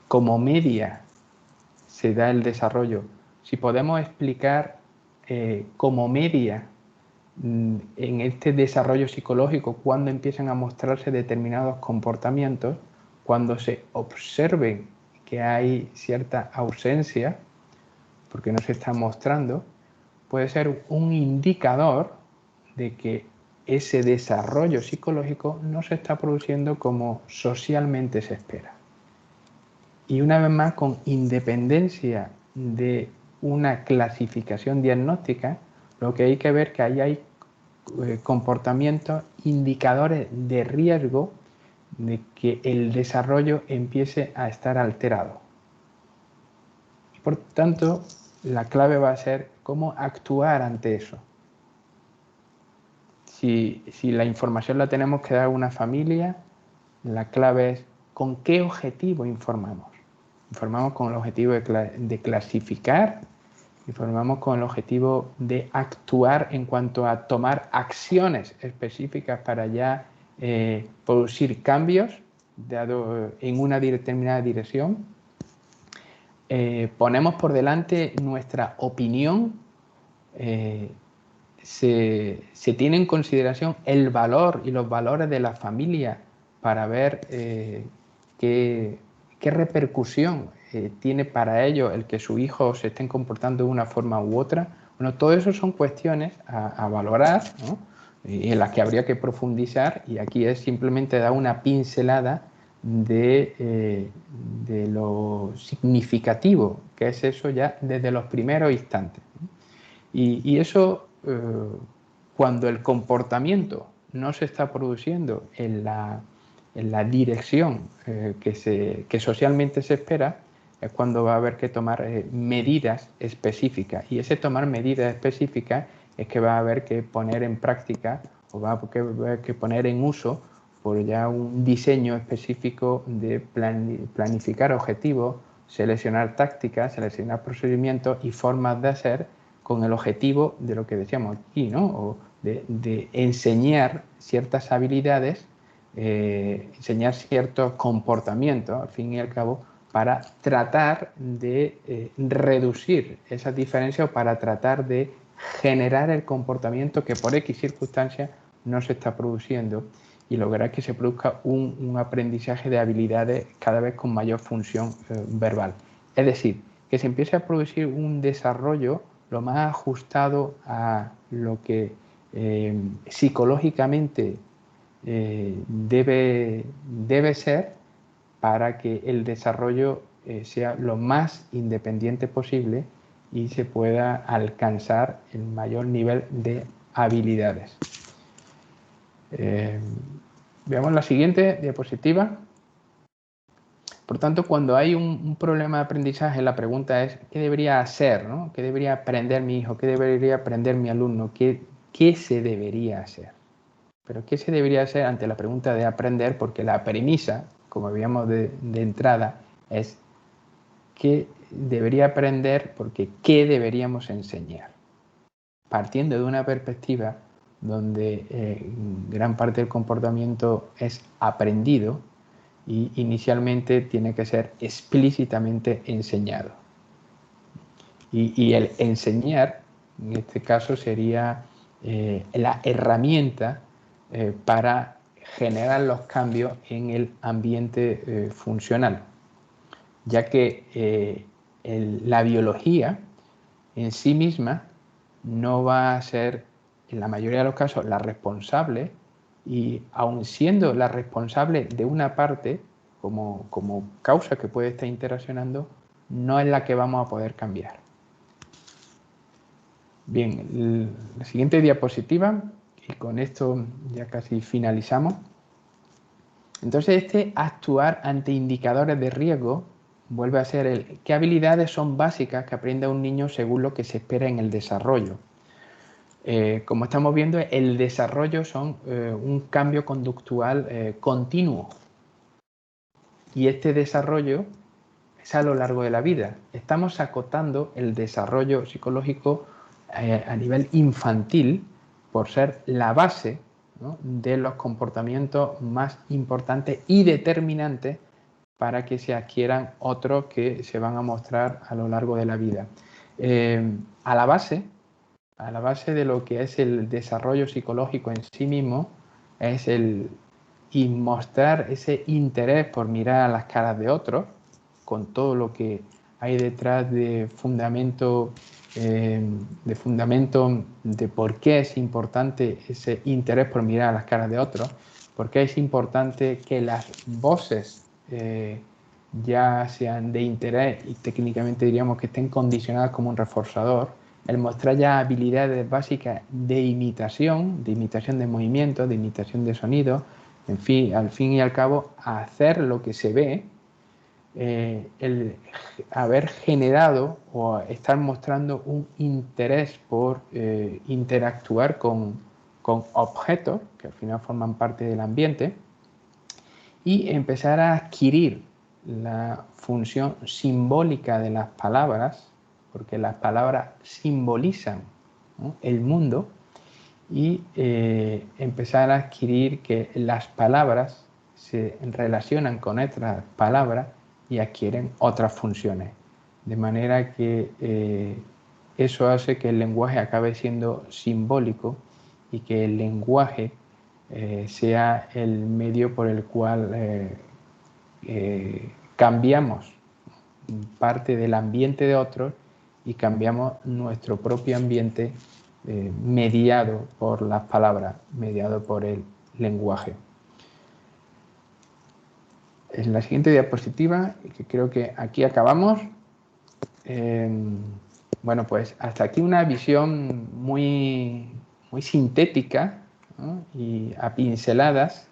como media se da el desarrollo, si podemos explicar como media en este desarrollo psicológico cuando empiezan a mostrarse determinados comportamientos, cuando se observen que hay cierta ausencia, porque no se está mostrando, puede ser un indicador de que ese desarrollo psicológico no se está produciendo como socialmente se espera. Y una vez más, con independencia de una clasificación diagnóstica, lo que hay que ver es que ahí hay comportamientos, indicadores de riesgo de que el desarrollo empiece a estar alterado. Por tanto, la clave va a ser cómo actuar ante eso. Si la información la tenemos que dar a una familia, la clave es con qué objetivo informamos. Informamos con el objetivo de clasificar, informamos con el objetivo de actuar en cuanto a tomar acciones específicas para ya producir cambios en una determinada dirección. Ponemos por delante nuestra opinión, se tiene en consideración el valor y los valores de la familia para ver qué repercusión tiene para ellos el que su hijo se estén comportando de una forma u otra. Bueno, todo eso son cuestiones a valorar, ¿no? Y en las que habría que profundizar, y aquí es simplemente dar una pincelada de lo significativo que es eso ya desde los primeros instantes. Y eso, cuando el comportamiento no se está produciendo en la dirección que socialmente se espera, es cuando va a haber que tomar medidas específicas. Y ese tomar medidas específicas es que va a haber que poner en práctica o va a haber que poner en uso por ya un diseño específico de planificar objetivos, seleccionar tácticas, seleccionar procedimientos y formas de hacer con el objetivo de lo que decíamos aquí, ¿no? O de enseñar ciertas habilidades, enseñar ciertos comportamientos, al fin y al cabo, para tratar de reducir esas diferencias o para tratar de generar el comportamiento que por X circunstancias no se está produciendo y lograr que se produzca un aprendizaje de habilidades cada vez con mayor función verbal. Es decir, que se empiece a producir un desarrollo lo más ajustado a lo que psicológicamente debe ser para que el desarrollo sea lo más independiente posible y se pueda alcanzar el mayor nivel de habilidades. Veamos la siguiente diapositiva. Por tanto, cuando hay un problema de aprendizaje, la pregunta es ¿qué debería hacer, ¿no? ¿Qué debería aprender mi hijo? ¿Qué debería aprender mi alumno? ¿Qué se debería hacer? Pero ¿qué se debería hacer ante la pregunta de aprender? Porque la premisa, como veíamos de entrada, es ¿qué debería aprender? Porque ¿qué deberíamos enseñar? Partiendo de una perspectiva donde gran parte del comportamiento es aprendido y inicialmente tiene que ser explícitamente enseñado. Y el enseñar, en este caso, sería la herramienta para generar los cambios en el ambiente funcional, ya que la biología en sí misma no va a ser, en la mayoría de los casos, la responsable, y aun siendo la responsable de una parte, como causa que puede estar interaccionando, no es la que vamos a poder cambiar. Bien, la siguiente diapositiva, y con esto ya casi finalizamos. Entonces, actuar ante indicadores de riesgo vuelve a ser qué habilidades son básicas que aprende un niño según lo que se espera en el desarrollo. Como estamos viendo, el desarrollo son un cambio conductual continuo, y este desarrollo es a lo largo de la vida. Estamos acotando el desarrollo psicológico a nivel infantil por ser la base, ¿no?, de los comportamientos más importantes y determinantes para que se adquieran otros que se van a mostrar a lo largo de la vida. A la base de lo que es el desarrollo psicológico en sí mismo es y mostrar ese interés por mirar a las caras de otros, con todo lo que hay detrás de fundamento de por qué es importante ese interés por mirar a las caras de otros, por qué es importante que las voces ya sean de interés y técnicamente diríamos que estén condicionadas como un reforzador, el mostrar ya habilidades básicas de imitación de movimientos, de imitación de sonidos, en fin, al fin y al cabo, hacer lo que se ve, el haber generado o estar mostrando un interés por interactuar con objetos que al final forman parte del ambiente, y empezar a adquirir la función simbólica de las palabras, porque las palabras simbolizan, ¿no?, el mundo, y empezar a adquirir que las palabras se relacionan con otras palabras y adquieren otras funciones. De manera que eso hace que el lenguaje acabe siendo simbólico y que el lenguaje sea el medio por el cual cambiamos parte del ambiente de otros y cambiamos nuestro propio ambiente mediado por las palabras, mediado por el lenguaje. En la siguiente diapositiva, que creo que aquí acabamos. Bueno, pues hasta aquí una visión muy sintética, ¿no?, y a pinceladas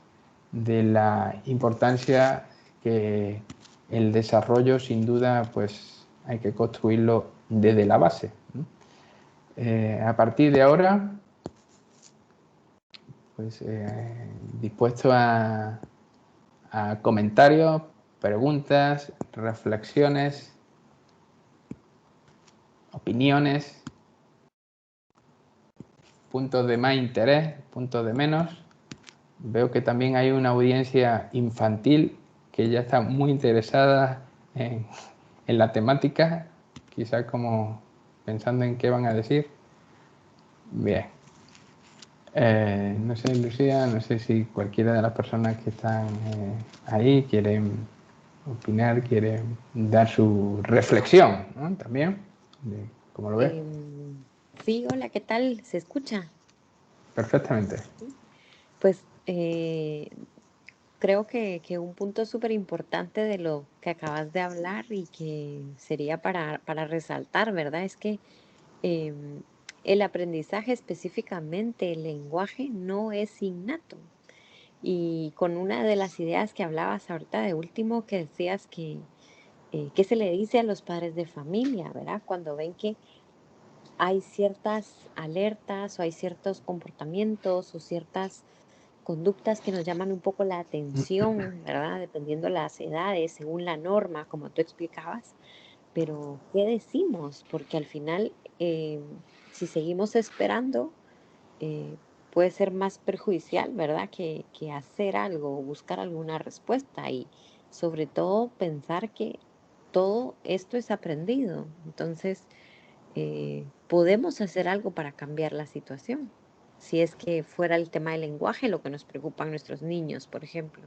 de la importancia que el desarrollo, sin duda, pues hay que construirlo desde la base, ¿no? A partir de ahora, pues dispuesto a comentarios, preguntas, reflexiones, opiniones, puntos de más interés, puntos de menos. Veo que también hay una audiencia infantil que ya está muy interesada en la temática, quizás como pensando en qué van a decir. Bien. No sé, Lucía, no sé si cualquiera de las personas que están ahí quieren opinar, quieren dar su reflexión, ¿no?, también, de cómo lo ves. Sí, hola, ¿qué tal? ¿Se escucha? Perfectamente. Sí. Pues creo que un punto súper importante de lo que acabas de hablar y que sería para resaltar, ¿verdad? Es que em, el aprendizaje, específicamente el lenguaje, no es innato. Y con una de las ideas que hablabas ahorita de último, que decías que qué se le dice a los padres de familia, ¿verdad? Cuando ven que hay ciertas alertas o hay ciertos comportamientos o ciertas conductas que nos llaman un poco la atención, ¿verdad? Dependiendo las edades, según la norma, como tú explicabas. Pero, ¿qué decimos? Porque al final, si seguimos esperando, puede ser más perjudicial, ¿verdad? Que hacer algo o buscar alguna respuesta. Y sobre todo pensar que todo esto es aprendido. Entonces, podemos hacer algo para cambiar la situación. si es que fuera el tema del lenguaje lo que nos preocupan nuestros niños, por ejemplo.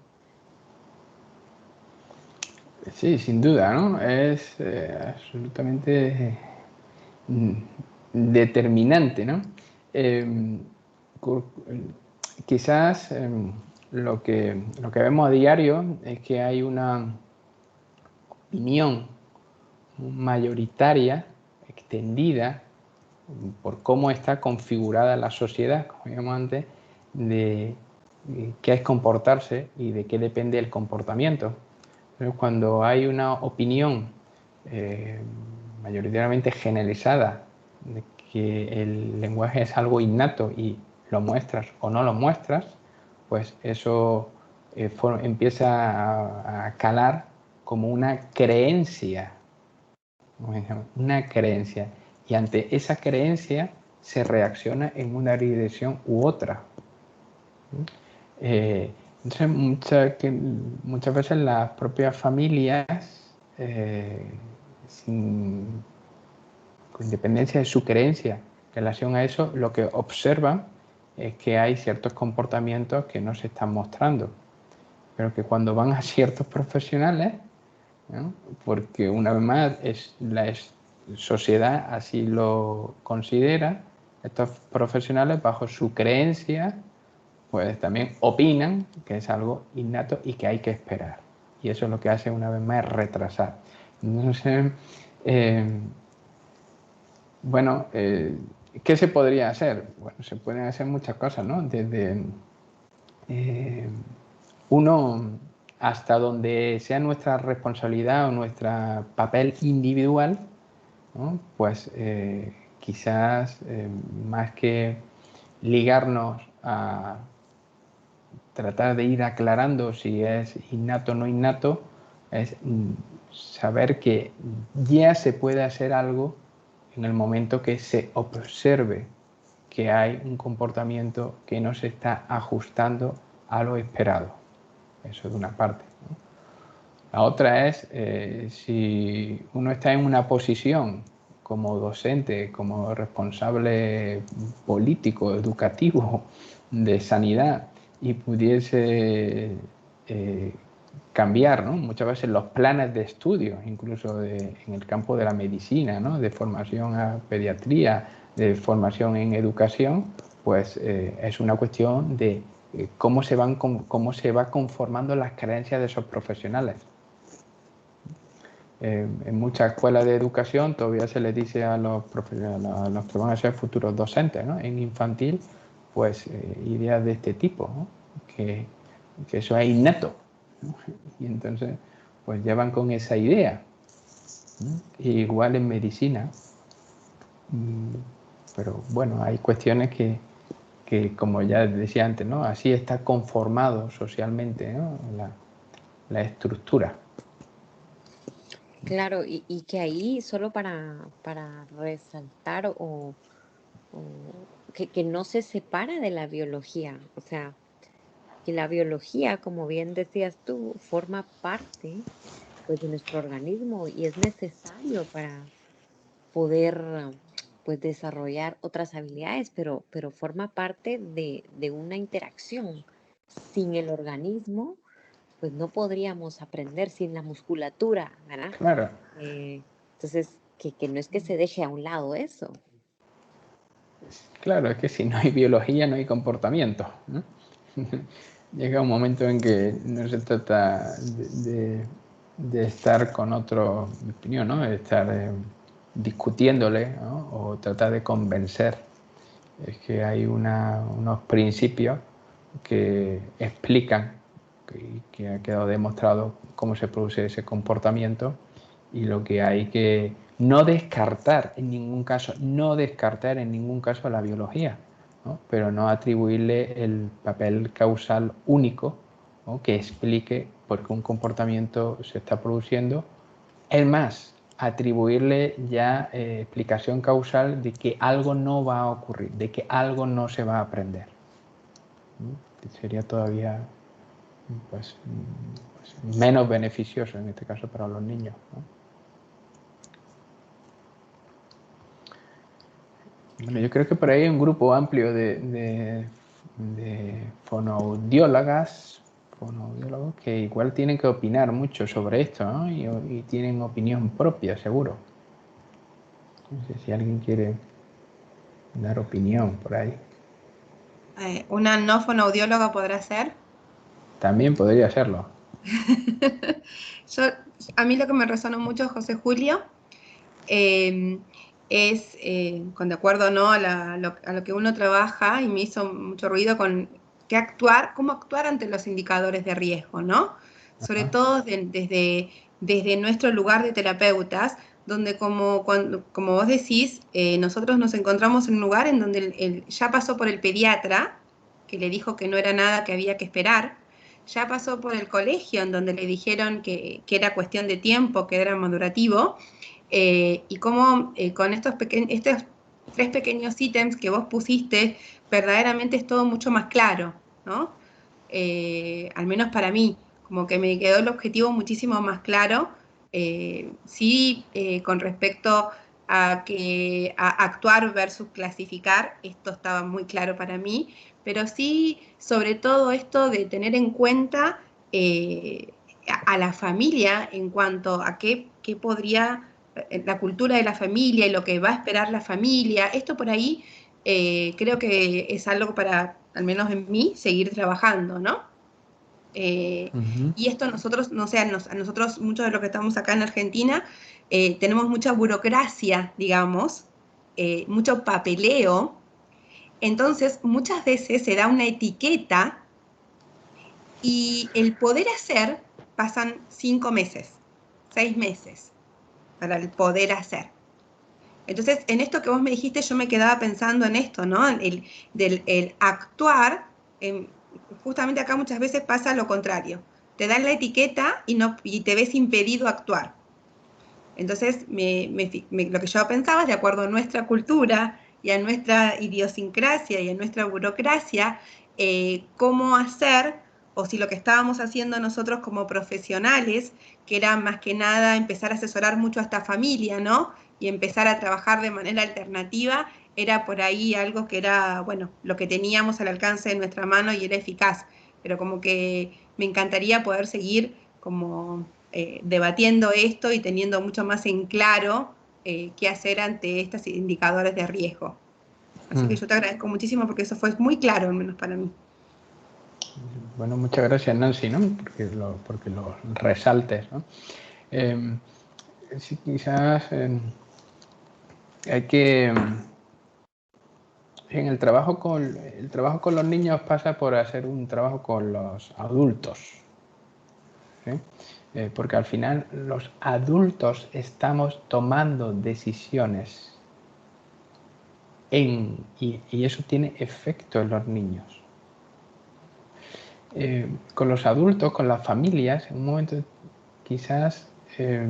Sí, sin duda, ¿no? Es absolutamente determinante, ¿no? Eh, cu- Quizás lo que vemos a diario es que hay una opinión mayoritaria, extendida, por cómo está configurada la sociedad, como digamos antes, de qué es comportarse y de qué depende el comportamiento. Pero cuando hay una opinión eh, mayoritariamente generalizada de que el lenguaje es algo innato y lo muestras o no lo muestras, pues eso empieza a calar como una creencia. Y ante esa creencia se reacciona en una dirección u otra. Entonces, muchas veces las propias familias, sin, con independencia de su creencia en relación a eso, lo que observan es que hay ciertos comportamientos que no se están mostrando, pero que cuando van a ciertos profesionales, ¿no? Porque una vez más la sociedad así lo considera, estos profesionales bajo su creencia pues también opinan que es algo innato y que hay que esperar. Y eso es lo que hace una vez más retrasar. Entonces, eh, bueno, ¿qué se podría hacer? Bueno, se pueden hacer muchas cosas, ¿no? Desde eh, uno, hasta donde sea nuestra responsabilidad o nuestro papel individual, ¿no? Pues quizás más que ligarnos a tratar de ir aclarando si es innato o no innato, es saber que ya se puede hacer algo en el momento que se observe que hay un comportamiento que no se está ajustando a lo esperado. Eso de una parte, ¿no? La otra es si uno está en una posición como docente, como responsable político, educativo, de sanidad y pudiese cambiar, ¿no? Muchas veces los planes de estudio, incluso en el campo de la medicina, ¿no? De formación a pediatría, de formación en educación, pues es una cuestión de cómo se va conformando las creencias de esos profesionales. En muchas escuelas de educación todavía se les dice a los que van a ser futuros docentes, ¿no? En infantil, pues ideas de este tipo, ¿no? que eso es innato, ¿no? Y entonces pues llevan con esa idea, ¿no? Igual en medicina, pero bueno, hay cuestiones que como ya decía antes, ¿no? Así está conformado socialmente, ¿no? la estructura. Claro, y que ahí solo para resaltar que no se separa de la biología, o sea, que la biología, como bien decías tú, forma parte pues de nuestro organismo y es necesario para poder pues desarrollar otras habilidades, pero forma parte de una interacción. Sin el organismo, pues no podríamos aprender sin la musculatura, ¿verdad? Claro. Entonces, que no es que se deje a un lado eso. Claro, es que si no hay biología no hay comportamiento, ¿no? Llega un momento en que no se trata de estar con otro, en mi opinión, ¿no? De estar discutiéndole, ¿no? O tratar de convencer. Es que hay unos principios que explican, que ha quedado demostrado cómo se produce ese comportamiento y lo que hay que no descartar en ningún caso, no descartar en ningún caso la biología, ¿no? Pero no atribuirle el papel causal único, ¿no? Que explique por qué un comportamiento se está produciendo. Es más, atribuirle ya explicación causal de que algo no va a ocurrir, de que algo no se va a aprender, ¿no? Que sería todavía pues, menos beneficioso en este caso para los niños, ¿no? Bueno, yo creo que por ahí hay un grupo amplio de fonoaudiólogas que igual tienen que opinar mucho sobre esto, ¿no? Y tienen opinión propia, seguro. No sé si alguien quiere dar opinión por ahí. ¿Una no fonoaudióloga podrá ser? También podría serlo. Yo, a mí lo que me resonó mucho, José Julio, eh, es, con de acuerdo, ¿no?, a lo que uno trabaja, y me hizo mucho ruido con cómo actuar ante los indicadores de riesgo, ¿no? Sobre Ajá. todo desde nuestro lugar de terapeutas, donde como vos decís, nosotros nos encontramos en un lugar en donde ya pasó por el pediatra, que le dijo que no era nada que había que esperar, ya pasó por el colegio, en donde le dijeron que era cuestión de tiempo, que era madurativo, y cómo con estos 3 pequeños ítems que vos pusiste, verdaderamente es todo mucho más claro, ¿no? Al menos para mí, como que me quedó el objetivo muchísimo más claro, sí, con respecto a actuar versus clasificar, esto estaba muy claro para mí, pero sí, sobre todo esto de tener en cuenta a la familia en cuanto a qué podría, la cultura de la familia y lo que va a esperar la familia, esto por ahí creo que es algo para, al menos en mí, seguir trabajando, ¿no? Y esto nosotros, no sé, a nosotros, muchos de los que estamos acá en Argentina, tenemos mucha burocracia, digamos, mucho papeleo, entonces muchas veces se da una etiqueta y el poder hacer pasan 5 meses, 6 meses para el poder hacer. Entonces, en esto que vos me dijiste, yo me quedaba pensando en esto, ¿no? El actuar, justamente acá muchas veces pasa lo contrario. Te dan la etiqueta y te ves impedido actuar. Entonces, lo que yo pensaba es, de acuerdo a nuestra cultura y a nuestra idiosincrasia y a nuestra burocracia, cómo hacer, o si lo que estábamos haciendo nosotros como profesionales, que era más que nada empezar a asesorar mucho a esta familia, ¿no? Y empezar a trabajar de manera alternativa, era por ahí algo que era, bueno, lo que teníamos al alcance de nuestra mano y era eficaz. Pero como que me encantaría poder seguir como debatiendo esto y teniendo mucho más en claro qué hacer ante estos indicadores de riesgo. Así que yo te agradezco muchísimo porque eso fue muy claro, al menos para mí. Bueno, muchas gracias, Nancy, ¿no? Porque lo resaltes, ¿no? Sí, quizás hay que... En el trabajo con los niños pasa por hacer un trabajo con los adultos, ¿sí? Porque al final los adultos estamos tomando decisiones y eso tiene efecto en los niños. Con los adultos, con las familias, en un momento quizás es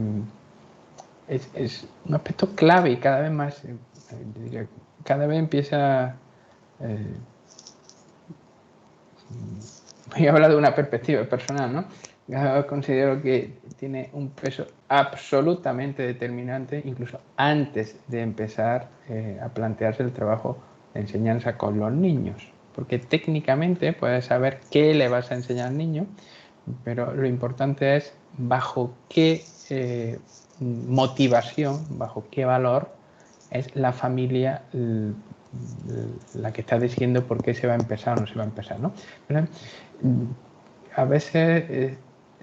un aspecto clave y cada vez más, cada vez empieza... voy a hablar de una perspectiva personal, ¿no? Yo considero que tiene un peso absolutamente determinante, incluso antes de empezar a plantearse el trabajo de enseñanza con los niños. Porque técnicamente puedes saber qué le vas a enseñar al niño, pero lo importante es bajo qué motivación, bajo qué valor es la familia la que está diciendo por qué se va a empezar o no se va a empezar, ¿no? Pero, a veces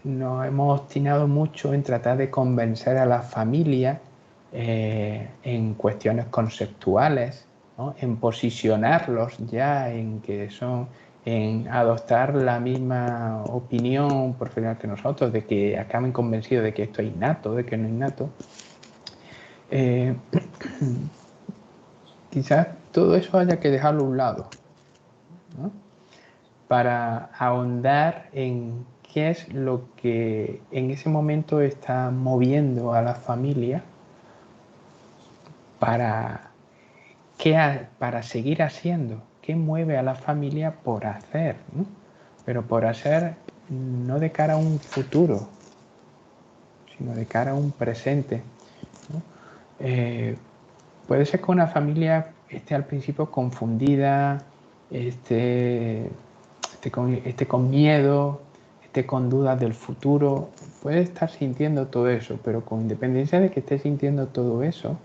nos hemos obstinado mucho en tratar de convencer a la familia en cuestiones conceptuales, ¿no? En posicionarlos ya en adoptar la misma opinión profesional que nosotros, de que acaben convencidos de que esto es innato, de que no es innato. Quizás todo eso haya que dejarlo a un lado, ¿no? Para ahondar en qué es lo que en ese momento está moviendo a la familia para seguir haciendo, qué mueve a la familia por hacer, ¿no? Pero por hacer no de cara a un futuro, sino de cara a un presente, ¿no? Puede ser que una familia esté al principio confundida, esté con miedo, esté con dudas del futuro. Puede estar sintiendo todo eso, pero con independencia de que esté sintiendo todo eso,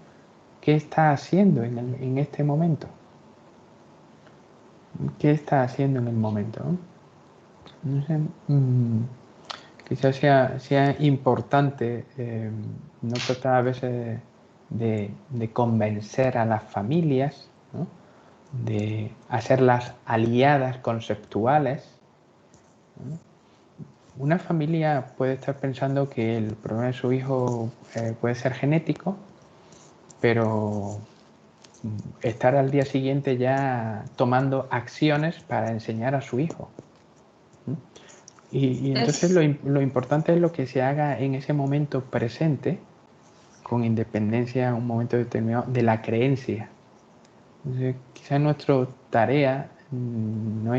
¿qué está haciendo en este momento? ¿Qué está haciendo en el momento? No sé, quizás sea importante no tratar a veces de convencer a las familias, ¿no? De hacerlas aliadas conceptuales, ¿no? Una familia puede estar pensando que el problema de su hijo puede ser genético, pero estar al día siguiente ya tomando acciones para enseñar a su hijo. Y entonces lo importante es lo que se haga en ese momento presente, con independencia en un momento determinado de la creencia. Entonces, quizás nuestra tarea no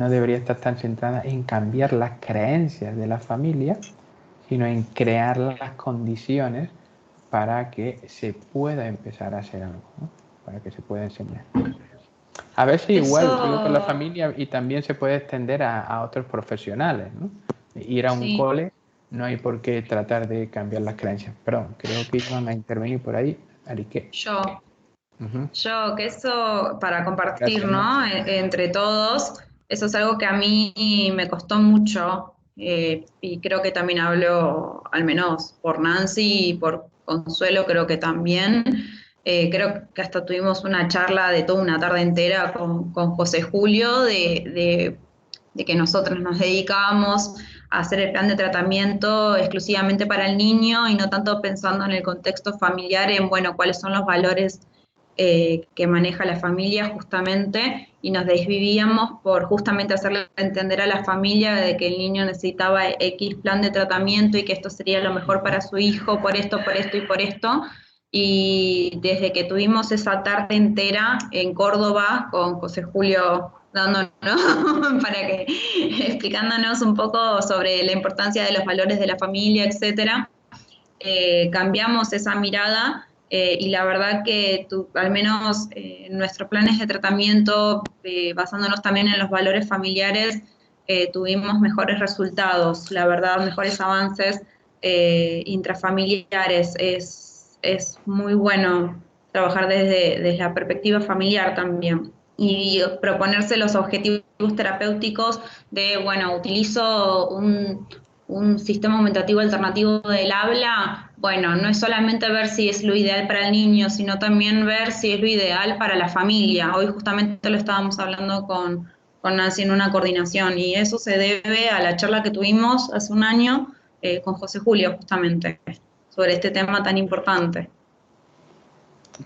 debería estar tan centrada en cambiar las creencias de la familia, sino en crear las condiciones para que se pueda empezar a hacer algo, ¿no? Para que se pueda enseñar. A veces igual, digo con la familia, y también se puede extender a otros profesionales, ¿no? Ir a un cole, no hay por qué tratar de cambiar las creencias. Perdón, creo que iban a intervenir por ahí. Arique. Yo, que eso para compartir, Gracias, ¿no? Entre todos, eso es algo que a mí me costó mucho y creo que también hablo, al menos por Nancy y por Consuelo, creo que también. Creo que hasta tuvimos una charla de toda una tarde entera con José Julio de que nosotros nos dedicábamos a hacer el plan de tratamiento exclusivamente para el niño y no tanto pensando en el contexto familiar, en, bueno, cuáles son los valores que maneja la familia justamente, y nos desvivíamos por justamente hacerle entender a la familia de que el niño necesitaba X plan de tratamiento y que esto sería lo mejor para su hijo, por esto y por esto. Y desde que tuvimos esa tarde entera en Córdoba con José Julio dándonos, explicándonos un poco sobre la importancia de los valores de la familia, etcétera, cambiamos esa mirada y la verdad que al menos en nuestros planes de tratamiento, basándonos también en los valores familiares, tuvimos mejores resultados, la verdad, mejores avances intrafamiliares. Es muy bueno trabajar desde la perspectiva familiar también y proponerse los objetivos terapéuticos de, bueno, utilizo un sistema aumentativo alternativo del habla. Bueno, no es solamente ver si es lo ideal para el niño, sino también ver si es lo ideal para la familia. Hoy justamente lo estábamos hablando con Nancy en una coordinación, y eso se debe a la charla que tuvimos hace un año con José Julio, justamente, sobre este tema tan importante.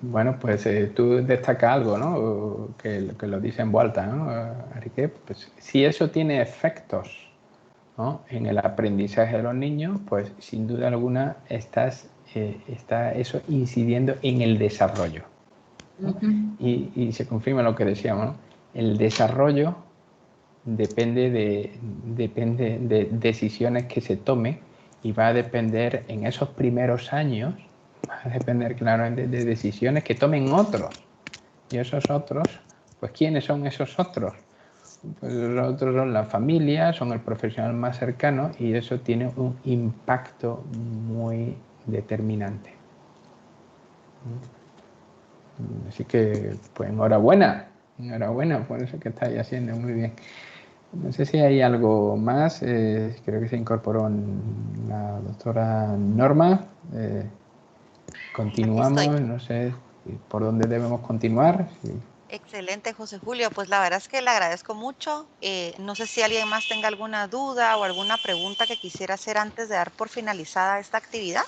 Bueno, pues tú destacas algo, ¿no? Que lo dice en voz alta, ¿no? Arique, pues si eso tiene efectos, ¿no?, en el aprendizaje de los niños, pues sin duda alguna está eso incidiendo en el desarrollo, ¿no? Y se confirma lo que decíamos, ¿no? El desarrollo depende de decisiones que se tomen, y va a depender en esos primeros años, va a depender claramente de decisiones que tomen otros. Y esos otros, pues ¿quiénes son esos otros? Pues los otros son la familia, son el profesional más cercano, y eso tiene un impacto muy determinante. Así que, pues enhorabuena por eso que estáis haciendo, muy bien. No sé si hay algo más, creo que se incorporó la doctora Norma. Continuamos, no sé por dónde debemos continuar. Sí. Excelente, José Julio. Pues la verdad es que le agradezco mucho. No sé si alguien más tenga alguna duda o alguna pregunta que quisiera hacer antes de dar por finalizada esta actividad.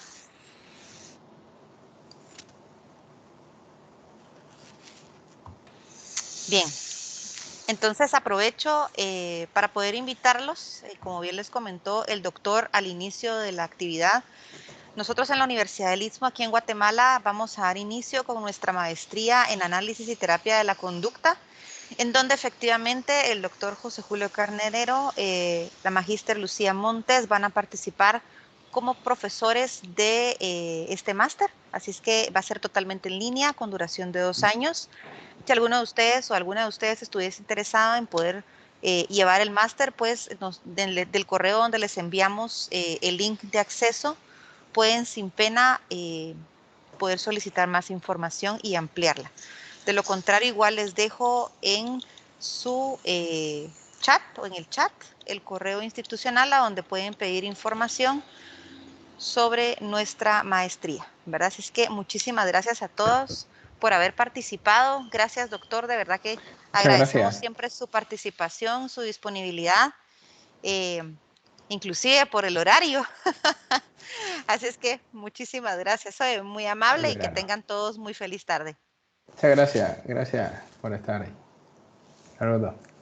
Bien, entonces aprovecho para poder invitarlos, como bien les comentó el doctor al inicio de la actividad. Nosotros en la Universidad del Istmo, aquí en Guatemala, vamos a dar inicio con nuestra maestría en análisis y terapia de la conducta, en donde efectivamente el doctor José Julio Carnerero, la magíster Lucía Montes van a participar como profesores de este máster. Así es que va a ser totalmente en línea con duración de 2 años. Si alguno de ustedes o alguna de ustedes estuviese interesado en poder llevar el máster, pues del correo donde les enviamos el link de acceso, pueden sin pena poder solicitar más información y ampliarla. De lo contrario, igual les dejo en su chat o en el chat el correo institucional a donde pueden pedir información sobre nuestra maestría, ¿verdad? Así es que muchísimas gracias a todos por haber participado. Gracias, doctor. De verdad que agradecemos siempre su participación, su disponibilidad, inclusive por el horario. Así es que muchísimas gracias. Soy muy amable y que tengan todos muy feliz tarde. Muchas gracias. Gracias por estar ahí. Saludos.